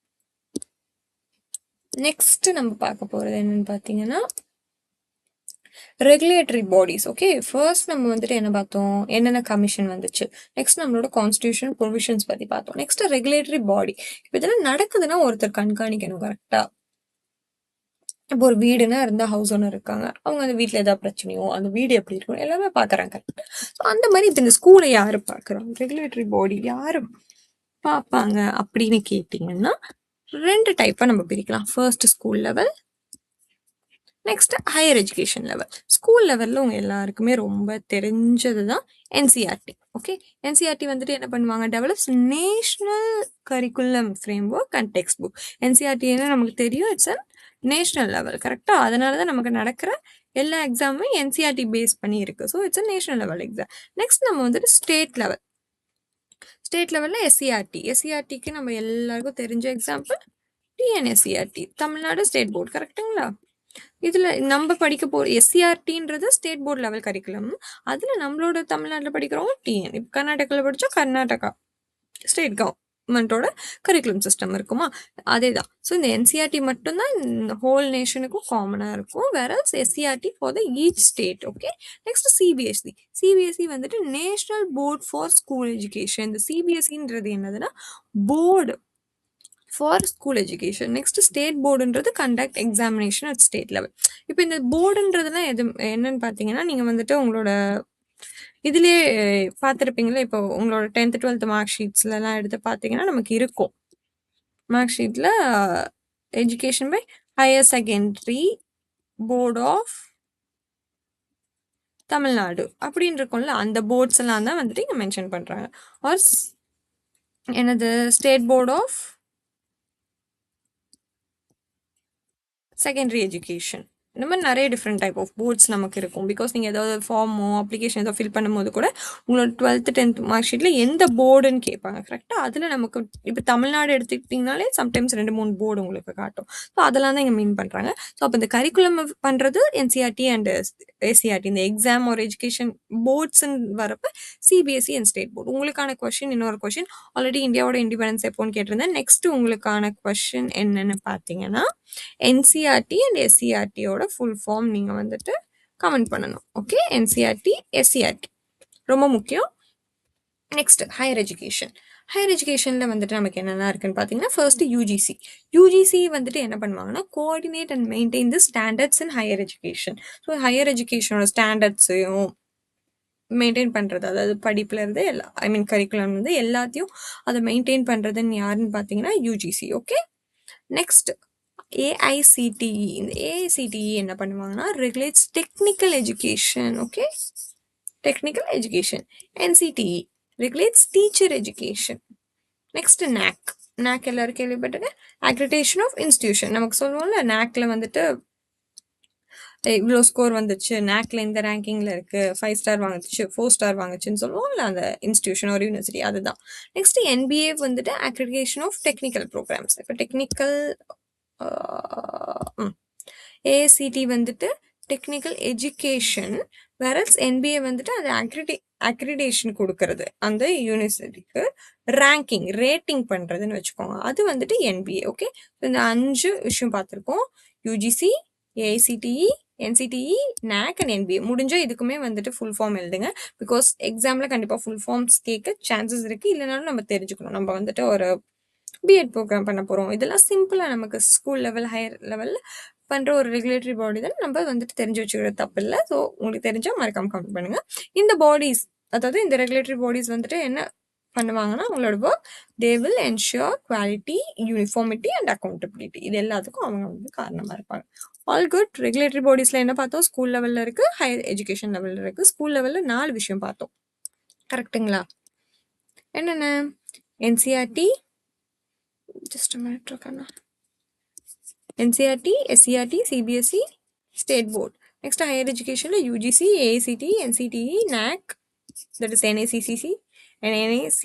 நெக்ஸ்ட் நம்ம பார்க்க போகிறது என்னன்னு பார்த்தீங்கன்னா ரெகுலேட்டரி பாடிஸ். ஓகே, ஃபர்ஸ்ட் நம்ம வந்துட்டு என்ன பார்த்தோம், என்னென்ன கமிஷன் வந்துச்சு. நெக்ஸ்ட் நம்மளோட கான்ஸ்டியூஷன் ப்ரொவிஷன்ஸ் பற்றி பார்த்தோம். நெக்ஸ்ட் ரெகுலேட்டரி பாடி. இப்போ இதெல்லாம் நடக்குதுன்னா ஒருத்தர் கண்காணிக்கணும் கரெக்டாக. இப்போ ஒரு வீடுன்னா இருந்தால் ஹவுஸ் ஓனர் இருக்காங்க, அவங்க அந்த வீட்டில் ஏதாவது பிரச்சனையோ அந்த வீடு எப்படி இருக்கும் எல்லாமே பார்க்குறாங்க கரெக்டாக. ஸோ அந்த மாதிரி இப்போ இந்த ஸ்கூலை யார் பார்க்குறாங்க, ரெகுலேட்டரி பாடி யார் பார்ப்பாங்க அப்படின்னு கேட்டிங்கன்னா 2 டைப்பாக நம்ம பிரிக்கலாம். First school level, next higher education level. School லெவலில் உங்கள் எல்லாருக்குமே ரொம்ப தெரிஞ்சது தான் என்சிஆர்டி. ஓகே, என்சிஆர்டி வந்துட்டு என்ன பண்ணுவாங்க, develops national curriculum frame work and text book. NCERT நமக்கு தெரியும், இட்ஸ் அ நேஷ்னல் லெவல் கரெக்டாக. அதனால தான் நமக்கு நடக்கிற எல்லா எக்ஸாமுமே என்சிஆர்டி பேஸ் பண்ணி இருக்கு. So it's a national level exam. Next நம்ம வந்துட்டு ஸ்டேட் லெவல். ஸ்டேட் லெவலில் எஸ்சிஆர்டி. எஸ்சிஆர்டிக்கு நம்ம எல்லாருக்கும் தெரிஞ்ச example TNSCRT, Tamil Nadu state board கரெக்டுங்களா. இதில் நம்ம படிக்க எஸ்சிஆர்டின்றது ஸ்டேட் போர்டு லெவல் கரிக்குலம். அதில் நம்மளோட தமிழ்நாட்டில் படிக்கிறவங்க டிஎன். இப்போ கர்நாடகாவில் படித்தா கர்நாடகா ஸ்டேட் கவர்மெண்ட்டோட கரிக்குலம் சிஸ்டம் இருக்குமா, அதே தான். ஸோ இந்த என்சிஆர்டி மட்டும்தான் ஹோல் நேஷனுக்கும் காமனாக இருக்கும், வேற SCERT for the each state. Okay, next CBSE. CBSE வந்துட்டு national board for school education. இந்த சிபிஎஸ்சின்றது என்னதுன்னா board for school education. Next state போர்டுன்றது conduct examination at state level. இப்போ இந்த போர்டுன்றதுலாம் என்னன்னு பார்த்தீங்கன்னா, நீங்கள் வந்துட்டு உங்களோட இதுலேயே பார்த்துருப்பீங்களா, இப்போ உங்களோட 10th 12th மார்க் ஷீட்ஸ்லாம் எடுத்து பார்த்தீங்கன்னா நமக்கு இருக்கும். மார்க் ஷீட்டில் education by higher secondary board of Tamil Nadu அப்படின்னு இருக்கும்ல, அந்த போர்ட்ஸ் எல்லாம் தான் வந்துட்டு இங்கே மென்ஷன் பண்ணுறாங்க. ஆர் என்னது state board of secondary education. இந்த மாதிரி நிறைய டிஃப்ரெண்ட் டைப் ஆஃப் போர்ட்ஸ் நமக்கு இருக்கும். பிகாஸ் நீங்கள் ஏதாவது ஃபார்மோ அப்ளிகேஷன் ஏதோ ஃபில் பண்ணும்போது கூட உங்களோட 12th 10th மார்க் ஷீட்டில் எந்த போர்டுன்னு கேட்பாங்க கரெக்டாக. அதில் நமக்கு இப்போ தமிழ்நாடு எடுத்துக்கிட்டிங்கனாலே சம்டைம்ஸ் 2-3 போர்டு உங்களுக்கு காட்டும். ஸோ அதெல்லாம் தான் இங்கே மீன் பண்ணுறாங்க. ஸோ அப்போ இந்த கரிக்குலம் பண்ணுறது என்சிஆர்டி அண்ட் எஸ்சிஆர்டி. இந்த எக்ஸாம் ஒரு எஜுகேஷன் போர்ட்ஸ்ன்னு வரப்போ சிபிஎஸ்சி அண்ட் ஸ்டேட் போர்டு. உங்களுக்கான கொஷின், இன்னொரு கொஷின், ஆல்ரெடி இந்தியாவோட இண்டிபெண்டன்ஸ் எப்போன்னு கேட்டிருந்தேன். நெக்ஸ்ட் உங்களுக்கான கொஷின் என்னென்னு பார்த்தீங்கன்னா என்சிஆர்டி அண்ட் எஸ்சிஆர்டியோட ஃபுல் ஃபார்ம் நீங்கள் வந்துட்டு கமெண்ட் பண்ணணும். ஓகே, என்சிஆர்டி எஸ்சிஆர்டி ரொம்ப முக்கியம். Next higher education. ஹையர் எஜுகேஷனில் வந்துட்டு நமக்கு என்னென்ன இருக்குன்னு பார்த்தீங்கன்னா, ஃபர்ஸ்ட் யூஜிசி. யூஜிசி வந்துட்டு என்ன பண்ணுவாங்கன்னா, coordinate and maintain the standards in higher education. So higher எஜுகேஷனோட ஸ்டாண்டர்ட்ஸையும் மெயின்டைன் பண்ணுறது, அதாவது படிப்புல இருந்து கரிக்குலம் இருந்து எல்லாத்தையும் அதை மெயின்டைன் பண்ணுறதுன்னு யாருன்னு பார்த்தீங்கன்னா யூஜிசி. Okay, next AICTE. இந்த ஏஐசிடிஇ என்ன பண்ணுவாங்கன்னா, regulates technical education. Okay, technical education. NCTE regulates teacher education. Next knock. Knock எல்லாரும் கேள்விப்பட்டிருக்கேன், அக்ரிடேஷன் ஆஃப் இன்ஸ்டிடியூஷன். நமக்கு சொல்லுவோம்ல, நாக்ல வந்துட்டு இவ்வளோ ஸ்கோர் வந்துச்சு, நாக்ல இந்த ரேங்கிங்ல இருக்கு, 5 ஸ்டார் வாங்குச்சு, 4 ஸ்டார் வாங்குச்சுன்னு சொல்லுவோம்ல, அந்த இன்ஸ்டிடியூஷன் ஒரு யூனிவர்சிட்டி, அதுதான். நெக்ஸ்ட் என்பிஏ வந்துட்டு அக்ரிடேஷன் ஆஃப் டெக்னிக்கல் ப்ரோக்ராம்ஸ். இப்போ டெக்னிக்கல் ஏசிடி வந்துட்டு டெக்னிக்கல் எஜுகேஷன், வேறஸ் என்பிஏ வந்துட்டு அது அக்ரிடேஷன் கொடுக்கறது அந்த யூனிவர்சிட்டிக்கு, ரேங்கிங் ரேட்டிங் பண்ணுறதுன்னு வச்சுக்கோங்க, அது வந்துட்டு என்பிஏ. ஓகே, இந்த 5 விஷயம் பார்த்துருக்கோம். UGC, AICTE, NCTE, knock and NBA. முடிஞ்சால் இதுக்குமே வந்துட்டு ஃபுல் ஃபார்ம் எழுதுங்க. பிகாஸ் எக்ஸாமில் கண்டிப்பாக ஃபுல் ஃபார்ம்ஸ் கேட்க சான்சஸ் இருக்குது. இல்லைனாலும் நம்ம தெரிஞ்சுக்கணும், நம்ம வந்துட்டு ஒரு பிஎட் ப்ரோக்ராம் பண்ண போகிறோம். இதெல்லாம் சிம்பிளாக நமக்கு ஸ்கூல் லெவல் ஹையர் லெவலில் பண்ணுற ஒரு ரெகுலேட்டரி பாடி தான், நம்ம வந்துட்டு தெரிஞ்சு வச்சுக்கிறது தப்பு இல்லை. ஸோ உங்களுக்கு தெரிஞ்சால் மறக்காம கமெண்ட் பண்ணுங்கள். இந்த பாடிஸ், அதாவது இந்த ரெகுலேட்டரி பாடிஸ் வந்துட்டு என்ன பண்ணுவாங்கன்னா, உங்களோட work they will ensure quality, uniformity and accountability. இது எல்லாத்துக்கும் அவங்க வந்து காரணமாக இருப்பாங்க. All good. ரெகுலேட்டரி பாடிஸில் என்ன பார்த்தோம், ஸ்கூல் லெவலில் இருக்குது, ஹையர் எஜுகேஷன் லெவலில் இருக்குது. ஸ்கூல் லெவலில் 4 விஷயம் பார்த்தோம் கரெக்டுங்களா. என்னென்ன, NCERT, just a minute இருக்கண்ணா, NCERT, SCERT, CBSE, State Board. Next higher education UGC, AICT, NCTE, NAC, that is NACCC, and NAC,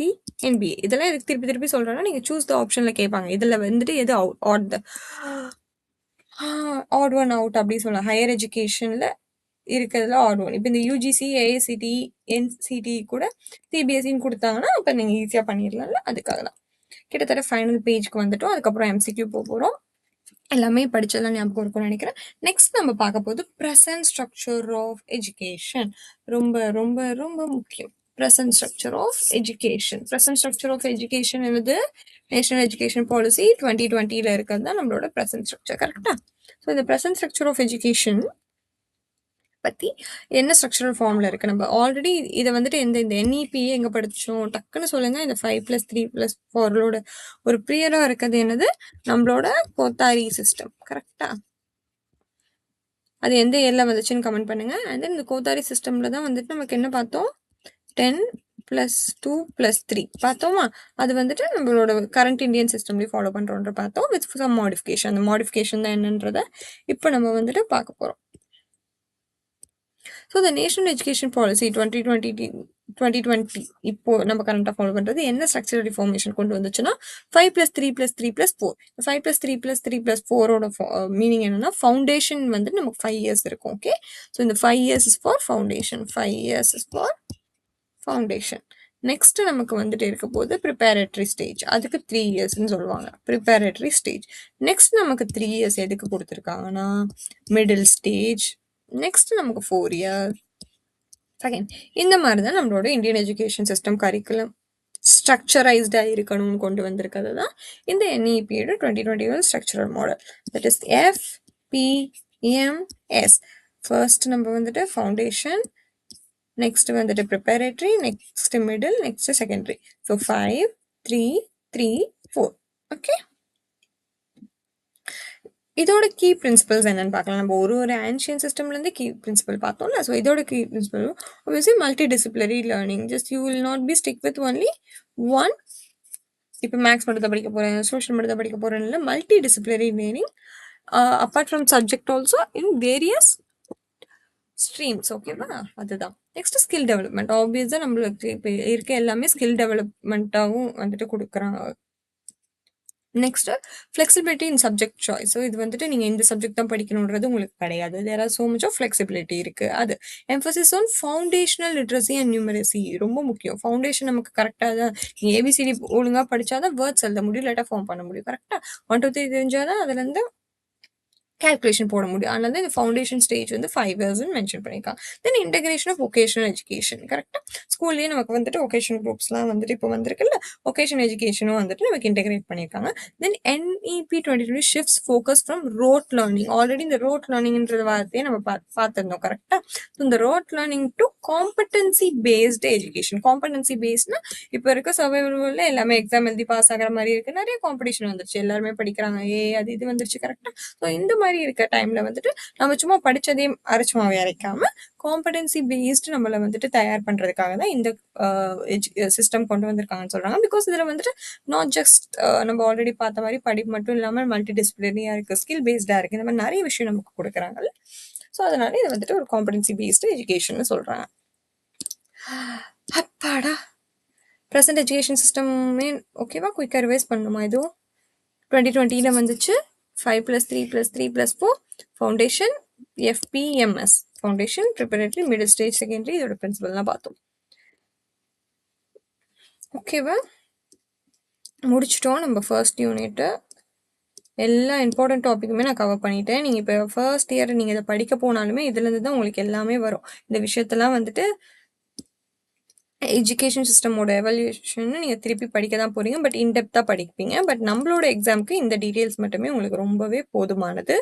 NBA. இதெல்லாம் எதுக்கு திருப்பி திருப்பி சொல்கிறேன்னா, நீங்கள் சூஸ் த ஆப்ஷனில் கேட்பாங்க. இதில் வந்துட்டு எது ஆட் ஒன் அவுட் அப்படி சொல்லலாம். ஹையர் எஜுகேஷனில் இருக்கிறதுல ஆட் ஒன். இப்போ இந்த யூஜிசி, ஏஐசிடி, என்சிடி கூட சிபிஎஸ்சின்னு கொடுத்தாங்கன்னா அப்போ நீங்கள் ஈஸியாக பண்ணிடலாம்ல, அதுக்காக தான். கிட்டத்தட்ட ஃபைனல் பேஜ்க்கு வந்துட்டோம். அதுக்கப்புறம் எம்சிக்யூ போக போகிறோம். எல்லாமே படிச்சதெல்லாம் ஞாபகம் இருக்கும்னு நினைக்கிறேன். நெக்ஸ்ட் நம்ம பார்க்க போது பிரசன்ட் ஸ்ட்ரக்சர் ஆஃப் எஜுகேஷன். ரொம்ப ரொம்ப ரொம்ப முக்கியம். Present structure of education. Present structure of education என்னது? நேஷனல் எஜுகேஷன் பாலிசி 2020ல இருக்கிறது தான் நம்மளோட பிரசன்ட் ஸ்ட்ரக்சர். கரெக்டா? ஸோ இந்த பிரசன்ட் ஸ்ட்ரக்சர் ஆஃப் எஜுகேஷன் பத்தி என்ன ஸ்ட்ரக்சரல் ஃபார்ம்ல இருக்கு? நம்ம ஆல்ரெடி இதை வந்துட்டு இந்த என்இபிஏ எங்க படிச்சோம்? டக்குன்னு சொல்லுங்க. இந்த 5+3+4 ஒரு ப்ரியரா இருக்கிறது என்னது? நம்மளோட கோத்தாரி சிஸ்டம். கரெக்டா? அது எந்த இயர்ல வந்துச்சுன்னு கமெண்ட் பண்ணுங்க. அண்ட் தென் இந்த கோத்தாரி சிஸ்டம்ல தான் வந்துட்டு நமக்கு என்ன பார்த்தோம்? 10+2+3 பார்த்தோமா? அது வந்துட்டு நம்மளோட கரண்ட் இந்தியன் சிஸ்டம்லேயும் ஃபாலோ பண்றோன்ற பார்த்தோம் வித் சம் மாடிஃபிகேஷன். அந்த மாடிஃபிகேஷன் தான் என்னன்றத இப்போ நம்ம வந்துட்டு பார்க்க போறோம். So the national education policy 2020 இப்போ நம்ம கரண்டாக ஃபாலோ பண்ணுறது என்ன ஸ்ட்ரக்சரல் ரிஃபார்மேஷன் கொண்டு வந்துச்சுன்னா 5+3+3+4. 5+3+3+4ஓட மீனிங் என்னன்னா ஃபவுண்டேஷன் வந்து நமக்கு 5 இயர்ஸ் இருக்கும். ஓகே, ஸோ இந்த 5 years is for foundation. 5 years is for foundation. Next நமக்கு வந்துட்டு இருக்க போது ப்ரிப்பேரட்டரி ஸ்டேஜ். அதுக்கு 3 இயர்ஸ்ன்னு சொல்லுவாங்க, ப்ரிப்பேரட்டரி ஸ்டேஜ். நெக்ஸ்ட் நமக்கு 3 இயர்ஸ் எதுக்கு கொடுத்துருக்காங்கன்னா மிடில் ஸ்டேஜ். நெக்ஸ்ட் நமக்கு 4 இயர்ஸ் செகண்ட். இந்த மாதிரி தான் நம்மளோட இந்தியன் எஜுகேஷன் சிஸ்டம் கரிக்குலம் ஸ்ட்ரக்சரைஸ்டாக இருக்கணும்னு கொண்டு வந்திருக்கிறது தான் இந்த என்இபியோட 2021 structural model. That is FPMS. First நம்ம வந்துட்டு ஃபவுண்டேஷன், நெக்ஸ்ட் வந்துட்டு preparatory, next middle, next secondary. So 5, 3, 3, 4. Okay, இதோட கீ பிரின்சிபல்ஸ் என்னன்னு பார்க்கலாம். நம்ம ஒரு ஆன்ஷியன் சிஸ்டம்லேருந்து கீ பிரின்சிபல் பார்த்தோம்ல. ஸோ இதோட key principle obviously multi disciplinary learning. Just you will not be stick with only one. இப்போ மேக்ஸ் மட்டும் தான் படிக்க போகிறேன், சோஷியல் மட்டும் தான் படிக்க போகிறேன் இல்லை, multi disciplinary learning apart from subject also in various streams. ஓகேவா? அதுதான். Next skill development. ஆப்வியஸாக நம்மளுக்கு இப்போ இருக்க எல்லாமே ஸ்கில் டெவலப்மெண்ட்டாகவும் வந்துட்டு கொடுக்குறாங்க. Next flexibility in subject choice. So இது வந்துட்டு நீங்கள் இந்த சப்ஜெக்ட் தான் படிக்கணுன்றது உங்களுக்கு கிடையாது. There are so much of flexibility இருக்குது. அது emphasis on foundational literacy and numeracy ரொம்ப முக்கியம். ஃபவுண்டேஷன் நமக்கு கரெக்டாக தான், நீங்கள் ஏபிசிடி ஒழுங்காக படித்தாதான் வேர்ட்ஸ் எழுத முடியும், லெட்டர் ஃபார்ம் பண்ண முடியும். கரெக்டாக 1 2 3 தெரிஞ்சால் தான் அதுலேருந்து calculation போட முடியும். அதனால தான் இந்த ஃபவுண்டேஷன் ஸ்டேஜ் வந்து 5 இயர்ஸ்னு மென்ஷன் பண்ணியிருக்காங்க. தென் இன்டகிரேஷன் ஆஃப் வொகேஷனல் எஜுகேஷன். கரெக்டாக ஸ்கூல்லேயே நமக்கு வந்துட்டு வொகேஷனல் குரூப்ஸ்லாம் வந்துட்டு இப்போ வந்திருக்குல்ல, வொகேஷன் எஜுகேஷனும் வந்துட்டு நமக்கு இன்டகிரேட் பண்ணியிருக்காங்க. Then NEP 2020 shifts focus from rote learning. Already இந்த ரோட் லேர்னிங்ன்ற வார்த்தையை நம்ம பார்த்துருந்தோம். கரெக்டாக? ஸோ இந்த rote learning to competency based education. Competency பேஸ்ட்னா இப்போ இருக்க சர்வைவலில் எல்லாமே எக்ஸாம் எழுதி பாஸ் ஆகிற மாதிரி இருக்குது. நிறைய காம்படிஷன் வந்துருச்சு, எல்லாருமே படிக்கிறாங்க, அது இது வந்துருச்சு. கரெக்டாக? ஸோ இந்த மாதிரி இருக்க டைம்ல வந்துட்டு நம்ம சும்மா படிச்சதையும் அரைச்சு மாவை அரைக்காம காம்படன்சி பேஸ்டு நம்மளை வந்துட்டு தயார் பண்றதுக்காக தான் இந்த சிஸ்டம் கொண்டு வந்திருக்காங்கன்னு சொல்றாங்க. பிகாஸ் இதுல வந்துட்டு நாட் ஜஸ்ட் நம்ம ஆல்ரெடி பார்த்த மாதிரி படிப்பு மட்டும் இல்லாமல் மல்டி டிசிப்ளினரியா இருக்கு, ஸ்கில் பேஸ்டா இருக்கு, இந்த மாதிரி நிறைய விஷயம் நமக்கு கொடுக்குறாங்க. ஸோ அதனால இது வந்துட்டு ஒரு காம்படன்சி பேஸ்டு எஜுகேஷன் சொல்றாங்க. அப்பாடா, ப்ரெசென்ட் எஜுகேஷன் சிஸ்டமே ஓகேவா? குயிக்காக ரிவைஸ் பண்ணணுமா? இதுவும் 2020ல வந்துச்சு. 5+3+3+4 foundation, FPMS foundation, preparatory, middle stage, secondary. இதோட பிரின்சிபல்லாம் பார்த்தோம். ஓகேவா? முடிச்சிட்டோம் நம்ம ஃபர்ஸ்ட் யூனிட்டு. எல்லா இம்பார்ட்டன்ட் டாப்பிக்குமே நான் கவர் பண்ணிட்டேன். நீங்கள் இப்போ ஃபர்ஸ்ட் இயர் நீங்கள் இதை படிக்க போனாலுமே இதுலேருந்து தான் உங்களுக்கு எல்லாமே வரும். இந்த விஷயத்தெல்லாம் வந்துட்டு எஜுகேஷன் சிஸ்டமோட எவல்யூஷன் நீங்கள் திருப்பி படிக்க தான் போகிறீங்க, பட் இன்டெப்த்தாக படிப்பீங்க. பட் நம்மளோட எக்ஸாமுக்கு இந்த டீட்டெயில்ஸ் மட்டுமே உங்களுக்கு ரொம்பவே போதுமானது.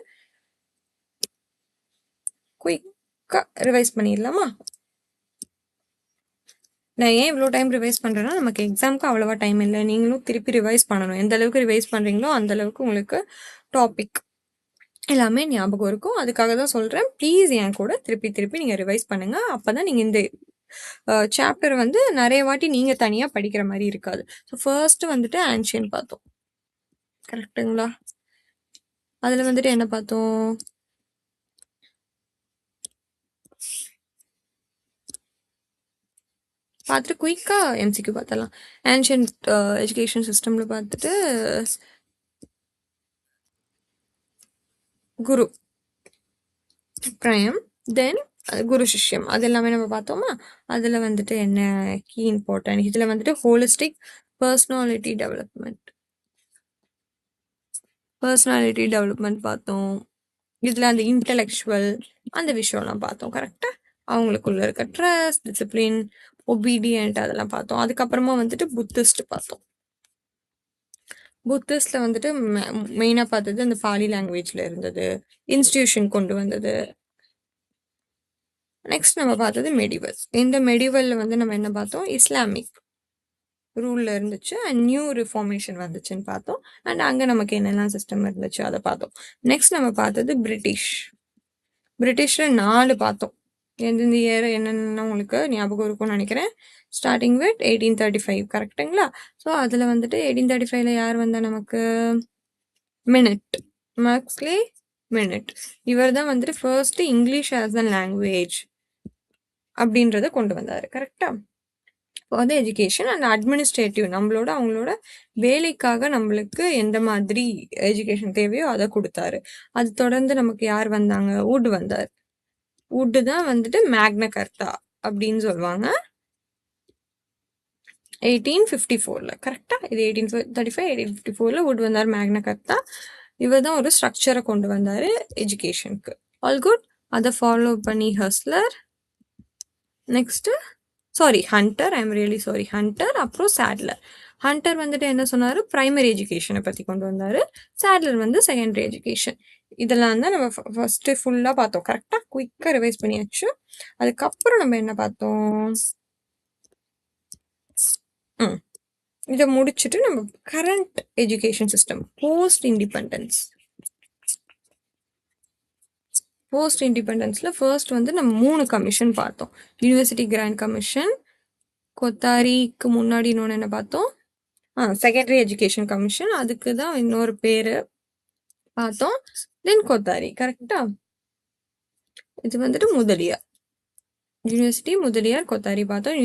குயிக்காக ரிவைஸ் பண்ணிடலாமா? நான் ஏன் இவ்வளோ டைம் ரிவைஸ் பண்ணுறேன்னா, நமக்கு எக்ஸாமுக்கு அவ்வளோவா டைம் இல்லை. நீங்களும் திருப்பி ரிவைஸ் பண்ணணும். எந்த அளவுக்கு ரிவைஸ் பண்ணுறீங்களோ அந்த அளவுக்கு உங்களுக்கு டாபிக் எல்லாமே ஞாபகம் இருக்கும். அதுக்காக தான் சொல்கிறேன், ப்ளீஸ் என் கூட திருப்பி திருப்பி நீங்கள் ரிவைஸ் பண்ணுங்கள். அப்போ தான் நீங்கள் இந்த சாப்டர் வந்து நிறைய வாட்டி நீங்கள் தனியாக படிக்கிற மாதிரி இருக்காது. ஸோ ஃபர்ஸ்ட் வந்துட்டு ஆன்ஷியன் பார்த்தோம். கரெக்டுங்களா? அதில் வந்துட்டு என்ன பார்த்தோம்? பார்த்துட்டு குயிக்காக MCQ பார்த்தலாம். ஆன்ஷியன்ட் எஜுகேஷன் சிஸ்டமில் பார்த்துட்டு குரு பிரயம், தென் குரு சிஷ்யம், அது எல்லாமே நம்ம பார்த்தோமா? அதில் வந்துட்டு என்ன கீ இம்பார்ட்டன்ட், இதில் வந்துட்டு holistic personality development. Personality development பார்த்தோம். இதில் அந்த இன்டெலெக்சுவல் அந்த விஷயம்லாம் பார்த்தோம். கரெக்டாக அவங்களுக்குள்ள இருக்க ட்ரஸ்ட், டிசிப்ளின், ஒபீடியன்ட் அதெல்லாம் பார்த்தோம். அதுக்கப்புறமா வந்துட்டு புத்திஸ்ட் பார்த்தோம். புத்திஸ்டில் வந்துட்டு மெயினாக பார்த்தது அந்த பாலி லாங்குவேஜில் இருந்தது, இன்ஸ்டியூஷன் கொண்டு வந்தது. நெக்ஸ்ட் நம்ம பார்த்தது மெடிவல். இந்த மெடிவலில் வந்து நம்ம என்ன பார்த்தோம், இஸ்லாமிக் ரூலில் இருந்துச்சு அண்ட் நியூ ரிஃபார்மேஷன் வந்துச்சுன்னு பார்த்தோம். அண்ட் அங்கே நமக்கு என்னெல்லாம் சிஸ்டம் இருந்துச்சு அதை பார்த்தோம். நெக்ஸ்ட் நம்ம பார்த்தது பிரிட்டிஷில் 4 பார்த்தோம். எந்தெந்த இயர் என்னென்ன உங்களுக்கு ஞாபகம் இருக்கும்னு நினைக்கிறேன். ஸ்டார்டிங் வித் 1835 கரெக்டுங்களா? ஸோ அதில் வந்துட்டு 1835ல் யார் வந்தால் நமக்கு மினிட், மேக்ஸ்லே மினிட். இவர் தான் வந்துட்டு first English as a language அப்படின்றத கொண்டு வந்தார். கரெக்டா? வந்து எஜுகேஷன் அண்ட் அட்மினிஸ்ட்ரேட்டிவ் அவங்களோட வேலைக்காக நம்மளுக்கு எந்த மாதிரி எஜுகேஷன் தேவையோ அதை கொடுத்தாரு. அது தொடர்ந்து நமக்கு யார் வந்தாங்க, வுட் வந்தார். வுட் தான் வந்துட்டு மேக்னா கர்த்தா அப்படின்னு சொல்லுவாங்க 1854. கரெக்டா? இது 1835 1854 வுட் வந்தார் மேக்னா கர்த்தா. இவர் தான் ஒரு ஸ்ட்ரக்சரை கொண்டு வந்தாரு எஜுகேஷனுக்கு. All good. அதை ஃபாலோ பண்ணி hustler, next hunter, I'm really sorry, hunter, அப்புறம் சேட்லர். ஹண்டர் வந்துட்டு என்ன சொன்னார், ப்ரைமரி எஜுகேஷனை பற்றி கொண்டு வந்தார். சேட்லர் வந்து செகண்டரி எஜுகேஷன். இதெல்லாம் தான் நம்ம ஃபர்ஸ்ட்டு ஃபுல்லாக பார்த்தோம். கரெக்டாக குயிக்காக ரிவைஸ் பண்ணியாச்சு. அதுக்கப்புறம் நம்ம என்ன பார்த்தோம், இதை முடிச்சுட்டு நம்ம கரண்ட் எஜுகேஷன் சிஸ்டம் போஸ்ட் இண்டிபெண்டன்ஸில் ஃபர்ஸ்ட் வந்து நம்ம 3 கமிஷன் பார்த்தோம். யூனிவர்சிட்டி கிராண்ட் கமிஷன், கொத்தாரிக்கு முன்னாடி இன்னொன்று என்ன பார்த்தோம், செகண்டரி எஜுகேஷன் கமிஷன், அதுக்கு தான் இன்னொரு பேர் பார்த்தோம். தென் கொத்தாரி. கரெக்டா? இது வந்துட்டு முதலியார் யூனிவர்சிட்டி, முதலியார், கொத்தாரி பார்த்தோம்.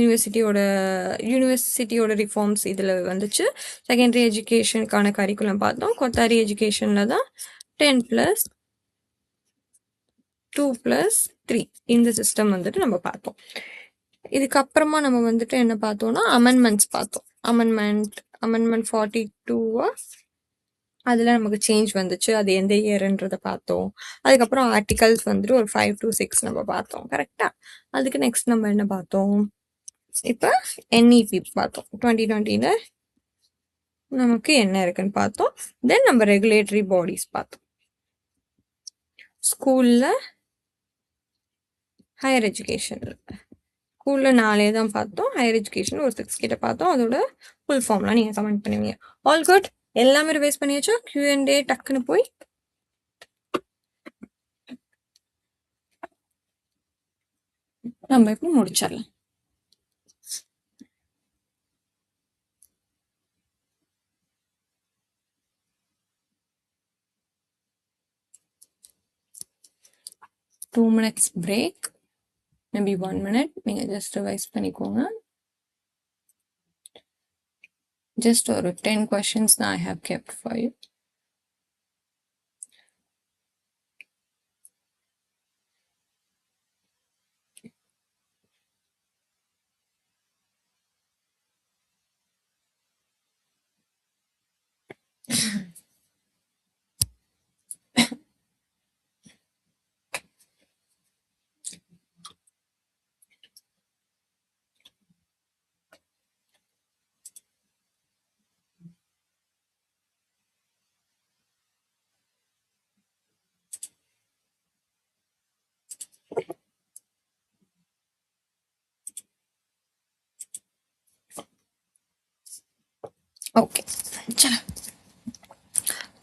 யூனிவர்சிட்டியோட ரிஃபார்ம்ஸ் இதில் வந்துச்சு. செகண்டரி எஜுகேஷனுக்கான கரிக்குலம் பார்த்தோம். கொத்தாரி எஜுகேஷனில் தான் 10+2+3 இந்த சிஸ்டம் வந்துட்டு நம்ம பார்த்தோம். இதுக்கப்புறமா நம்ம வந்துட்டு என்ன பார்த்தோம்னா அமெண்ட்மெண்ட்ஸ் பார்த்தோம். அமெண்ட்மெண்ட் 42 அதில் நமக்கு சேஞ்ச் வந்துச்சு. அது எந்த இயர்ன்றதை பார்த்தோம். அதுக்கப்புறம் ஆர்டிகல்ஸ் வந்துட்டு ஒரு 5 to 6 நம்ம பார்த்தோம். கரெக்டா? அதுக்கு நெக்ஸ்ட் நம்ம என்ன பார்த்தோம், இப்போ NEP பார்த்தோம். 2020ல நமக்கு என்ன இருக்குன்னு பார்த்தோம். தென் நம்ம ரெகுலேட்டரி பாடிஸ் பார்த்தோம். ஸ்கூலில் ஹையர் எஜுகேஷன், ஸ்கூலில் 4 தான் பார்த்தோம். ஹையர் எஜுகேஷன் ஒரு 6 கிட்ட பார்த்தோம். அதோட ஃபுல் ஃபார்ம்லாம் நீங்கள் கமெண்ட் பண்ணுவீங்க. All good. எல்லாமே ரிவைஸ் பண்ணியாச்சா? Q&A டக்குன்னு போய் நம்ம இப்போ முடிச்சிடலாம். Two minutes break, maybe 1 minute. நீங்கள் ஜஸ்ட் ரிவைஸ் பண்ணிக்கோங்க. Just ஒரு 10 questions that I have kept for you. Okay.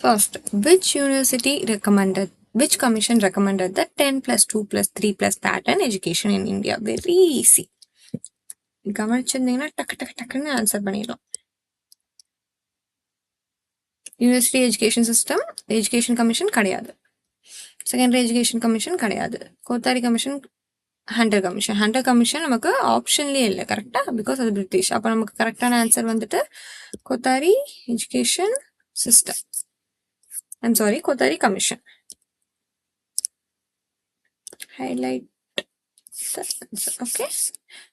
First, which commission recommended the 10+2+3+ pattern education in India? Very easy. கவனிச்சிருந்தீங்கன்னா டக்குன்னு ஆன்சர் பண்ணிடலாம். யூனிவர்சிட்டி எஜுகேஷன் கமிஷன் கிடையாது. Secondary education commission கிடையாது. Kothari commission, Hunter commission நமக்கு ஆப்ஷன்லேயே இல்லை. கரெக்டா? Because அது British. அப்போ நமக்கு கரெக்டான ஆன்சர் வந்துட்டு Kothari education system. Kothari Commission. Highlight the answer. Okay.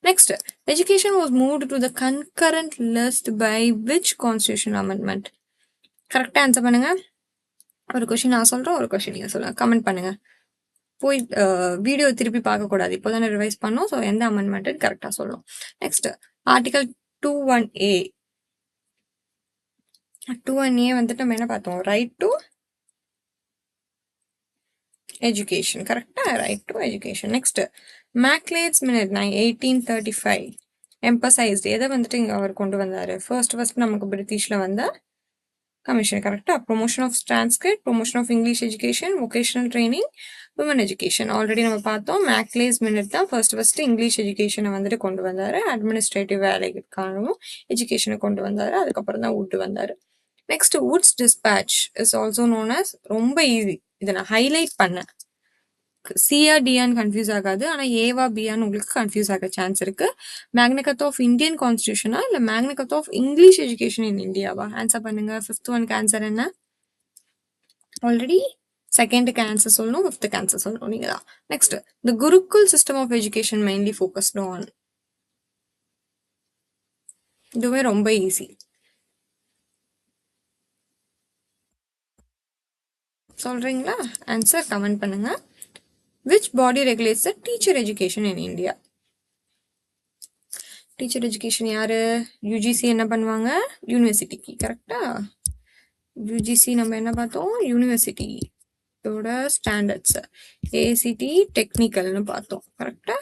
Next, education was moved to the concurrent list by which constitutional amendment? Correct answer பண்ணுங்க. ஒரு கொஸ்டின் நான் சொல்கிறேன், ஒரு கொஸ்டின் நீங்கள் சொல்லுங்கள். கமெண்ட் பண்ணுங்கள். போய் வீடியோ திருப்பி பார்க்கக்கூடாது. இப்போ தானே ரிவைஸ் பண்ணோம். ஸோ எந்த அமெண்ட்மெண்ட்டு கரெக்டாக சொல்லணும். Next article 21A. 21A வந்துட்டு நம்ம என்ன பார்த்தோம்? Right to education. கரெக்டாக? Right to education. Next Macaulay's minute 1835 emphasised எதை வந்துட்டு இங்கே அவர் கொண்டு வந்தார்? ஃபர்ஸ்ட் நமக்கு பிரிட்டிஷில் வந்த கமிஷன். கரெக்டாக? Promotion of transcript, promotion of English education, vocational training, women education. Already நம்ம பார்த்தோம். மேக்லேஸ் மினிட் தான் ஃபர்ஸ்ட் இங்கிலீஷ் எஜுகேஷனை வந்துட்டு கொண்டு வந்தார். அட்மினிஸ்ட்ரேட்டிவ் வேலைக்காகவும் எஜுகேஷனை கொண்டு வந்தார். அதுக்கப்புறம் தான் வுட் வந்தார். Next Wood's dispatch is also known as, ரொம்ப ஈஸி, இதை நான் ஹைலைட் பண்ணேன். சியா டியான்னு கன்ஃபியூஸ் ஆகாது. ஆனால் ஏவா பியான்னு உங்களுக்கு கன்ஃபியூஸ் ஆக சான்ஸ் இருக்கு. மேக்னிகத் ஆஃப் இந்தியன் கான்ஸ்டியூஷனா இல்லை Magna Carta of English education in இந்தியாவா? ஆன்சர் பண்ணுங்க. 5th ஒன்க்கு ஆன்சர் என்ன? ஆல்ரெடி செகண்டுக்கு ஆன்சர் சொல்லணும், 5th ஆன்சர் சொல்லணும் நீங்க தான். Next the Gurukul system of education mainly focused on. இதுவே ரொம்ப ஈஸி. சொல்றீங்களா? ஆன்சர் கமெண்ட் பண்ணுங்க. Which body regulates the teacher education in India? Teacher education யாரு? யூஜிசி என்ன பண்ணுவாங்க? யூனிவர்சிட்டிக்கு. கரெக்டா? யூஜிசி நம்ம என்ன பார்த்தோம்? யூனிவர்சிட்டியோட ஸ்டாண்டர்ட்ஸ். ஏசிடி டெக்னிக்கல்னு பார்த்தோம். கரெக்டா?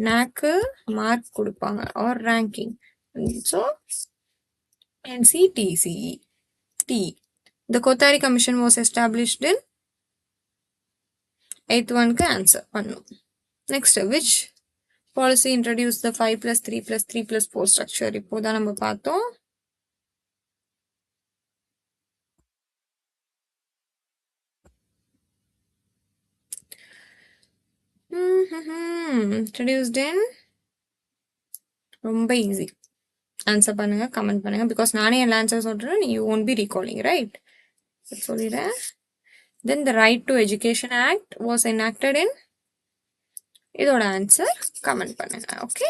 நாக்கு மார்க் கொடுப்பாங்க or ranking. So NCTCT. The Kothari Commission was established in 8th ஒன்க்கு ஆன்சர் பண்ணும். Next which policy introduced the 5+3+3+4 structure? இப்போதான் நம்ம பார்த்தோம். introduced in, ரொம்ப ஈஸி. ஆன்சர் பண்ணுங்க, கமெண்ட் பண்ணுங்க. பிகாஸ் நானே எல்லா ஆன்சர் சொல்றேன், you won't be recalling, right? சொல்லிடுறேன். Then the Right to Education Act was enacted in, இதோட ஆன்சர் கமெண்ட் பண்ணுங்க. ஓகே,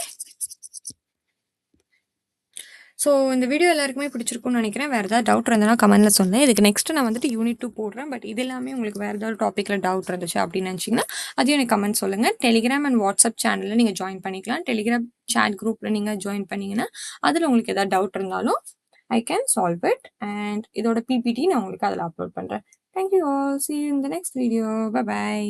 ஸோ இந்த வீடியோ எல்லாருக்குமே பிடிச்சிருக்கும்னு நினைக்கிறேன். வேறு ஏதாவது டவுட் இருந்ததுன்னா கமெண்ட்டில் சொன்னேன். இதுக்கு நெக்ஸ்ட்டு நான் வந்துட்டு Unit 2 போடுறேன். பட் இது எல்லாமே உங்களுக்கு வேறு ஏதாவது டாப்பிக்கில் டவுட் இருந்துச்சு அப்படின்னு நினச்சிங்கன்னா அதையும் எனக்கு கமெண்ட் சொல்லுங்கள். டெலிகிராம் அண்ட் வாட்ஸ்அப் சேனலில் நீங்கள் ஜாயின் பண்ணிக்கலாம். டெலிகிராம் சேட் குரூப்பில் நீங்கள் ஜாயின் பண்ணிங்கன்னா அதில் உங்களுக்கு ஏதாவது டவுட் இருந்தாலும் I can solve it. And இதோட PPT நான் உங்களுக்கு அதில் அப்லோட் பண்ணுறேன். Thank you all. See you in the next video. Bye bye.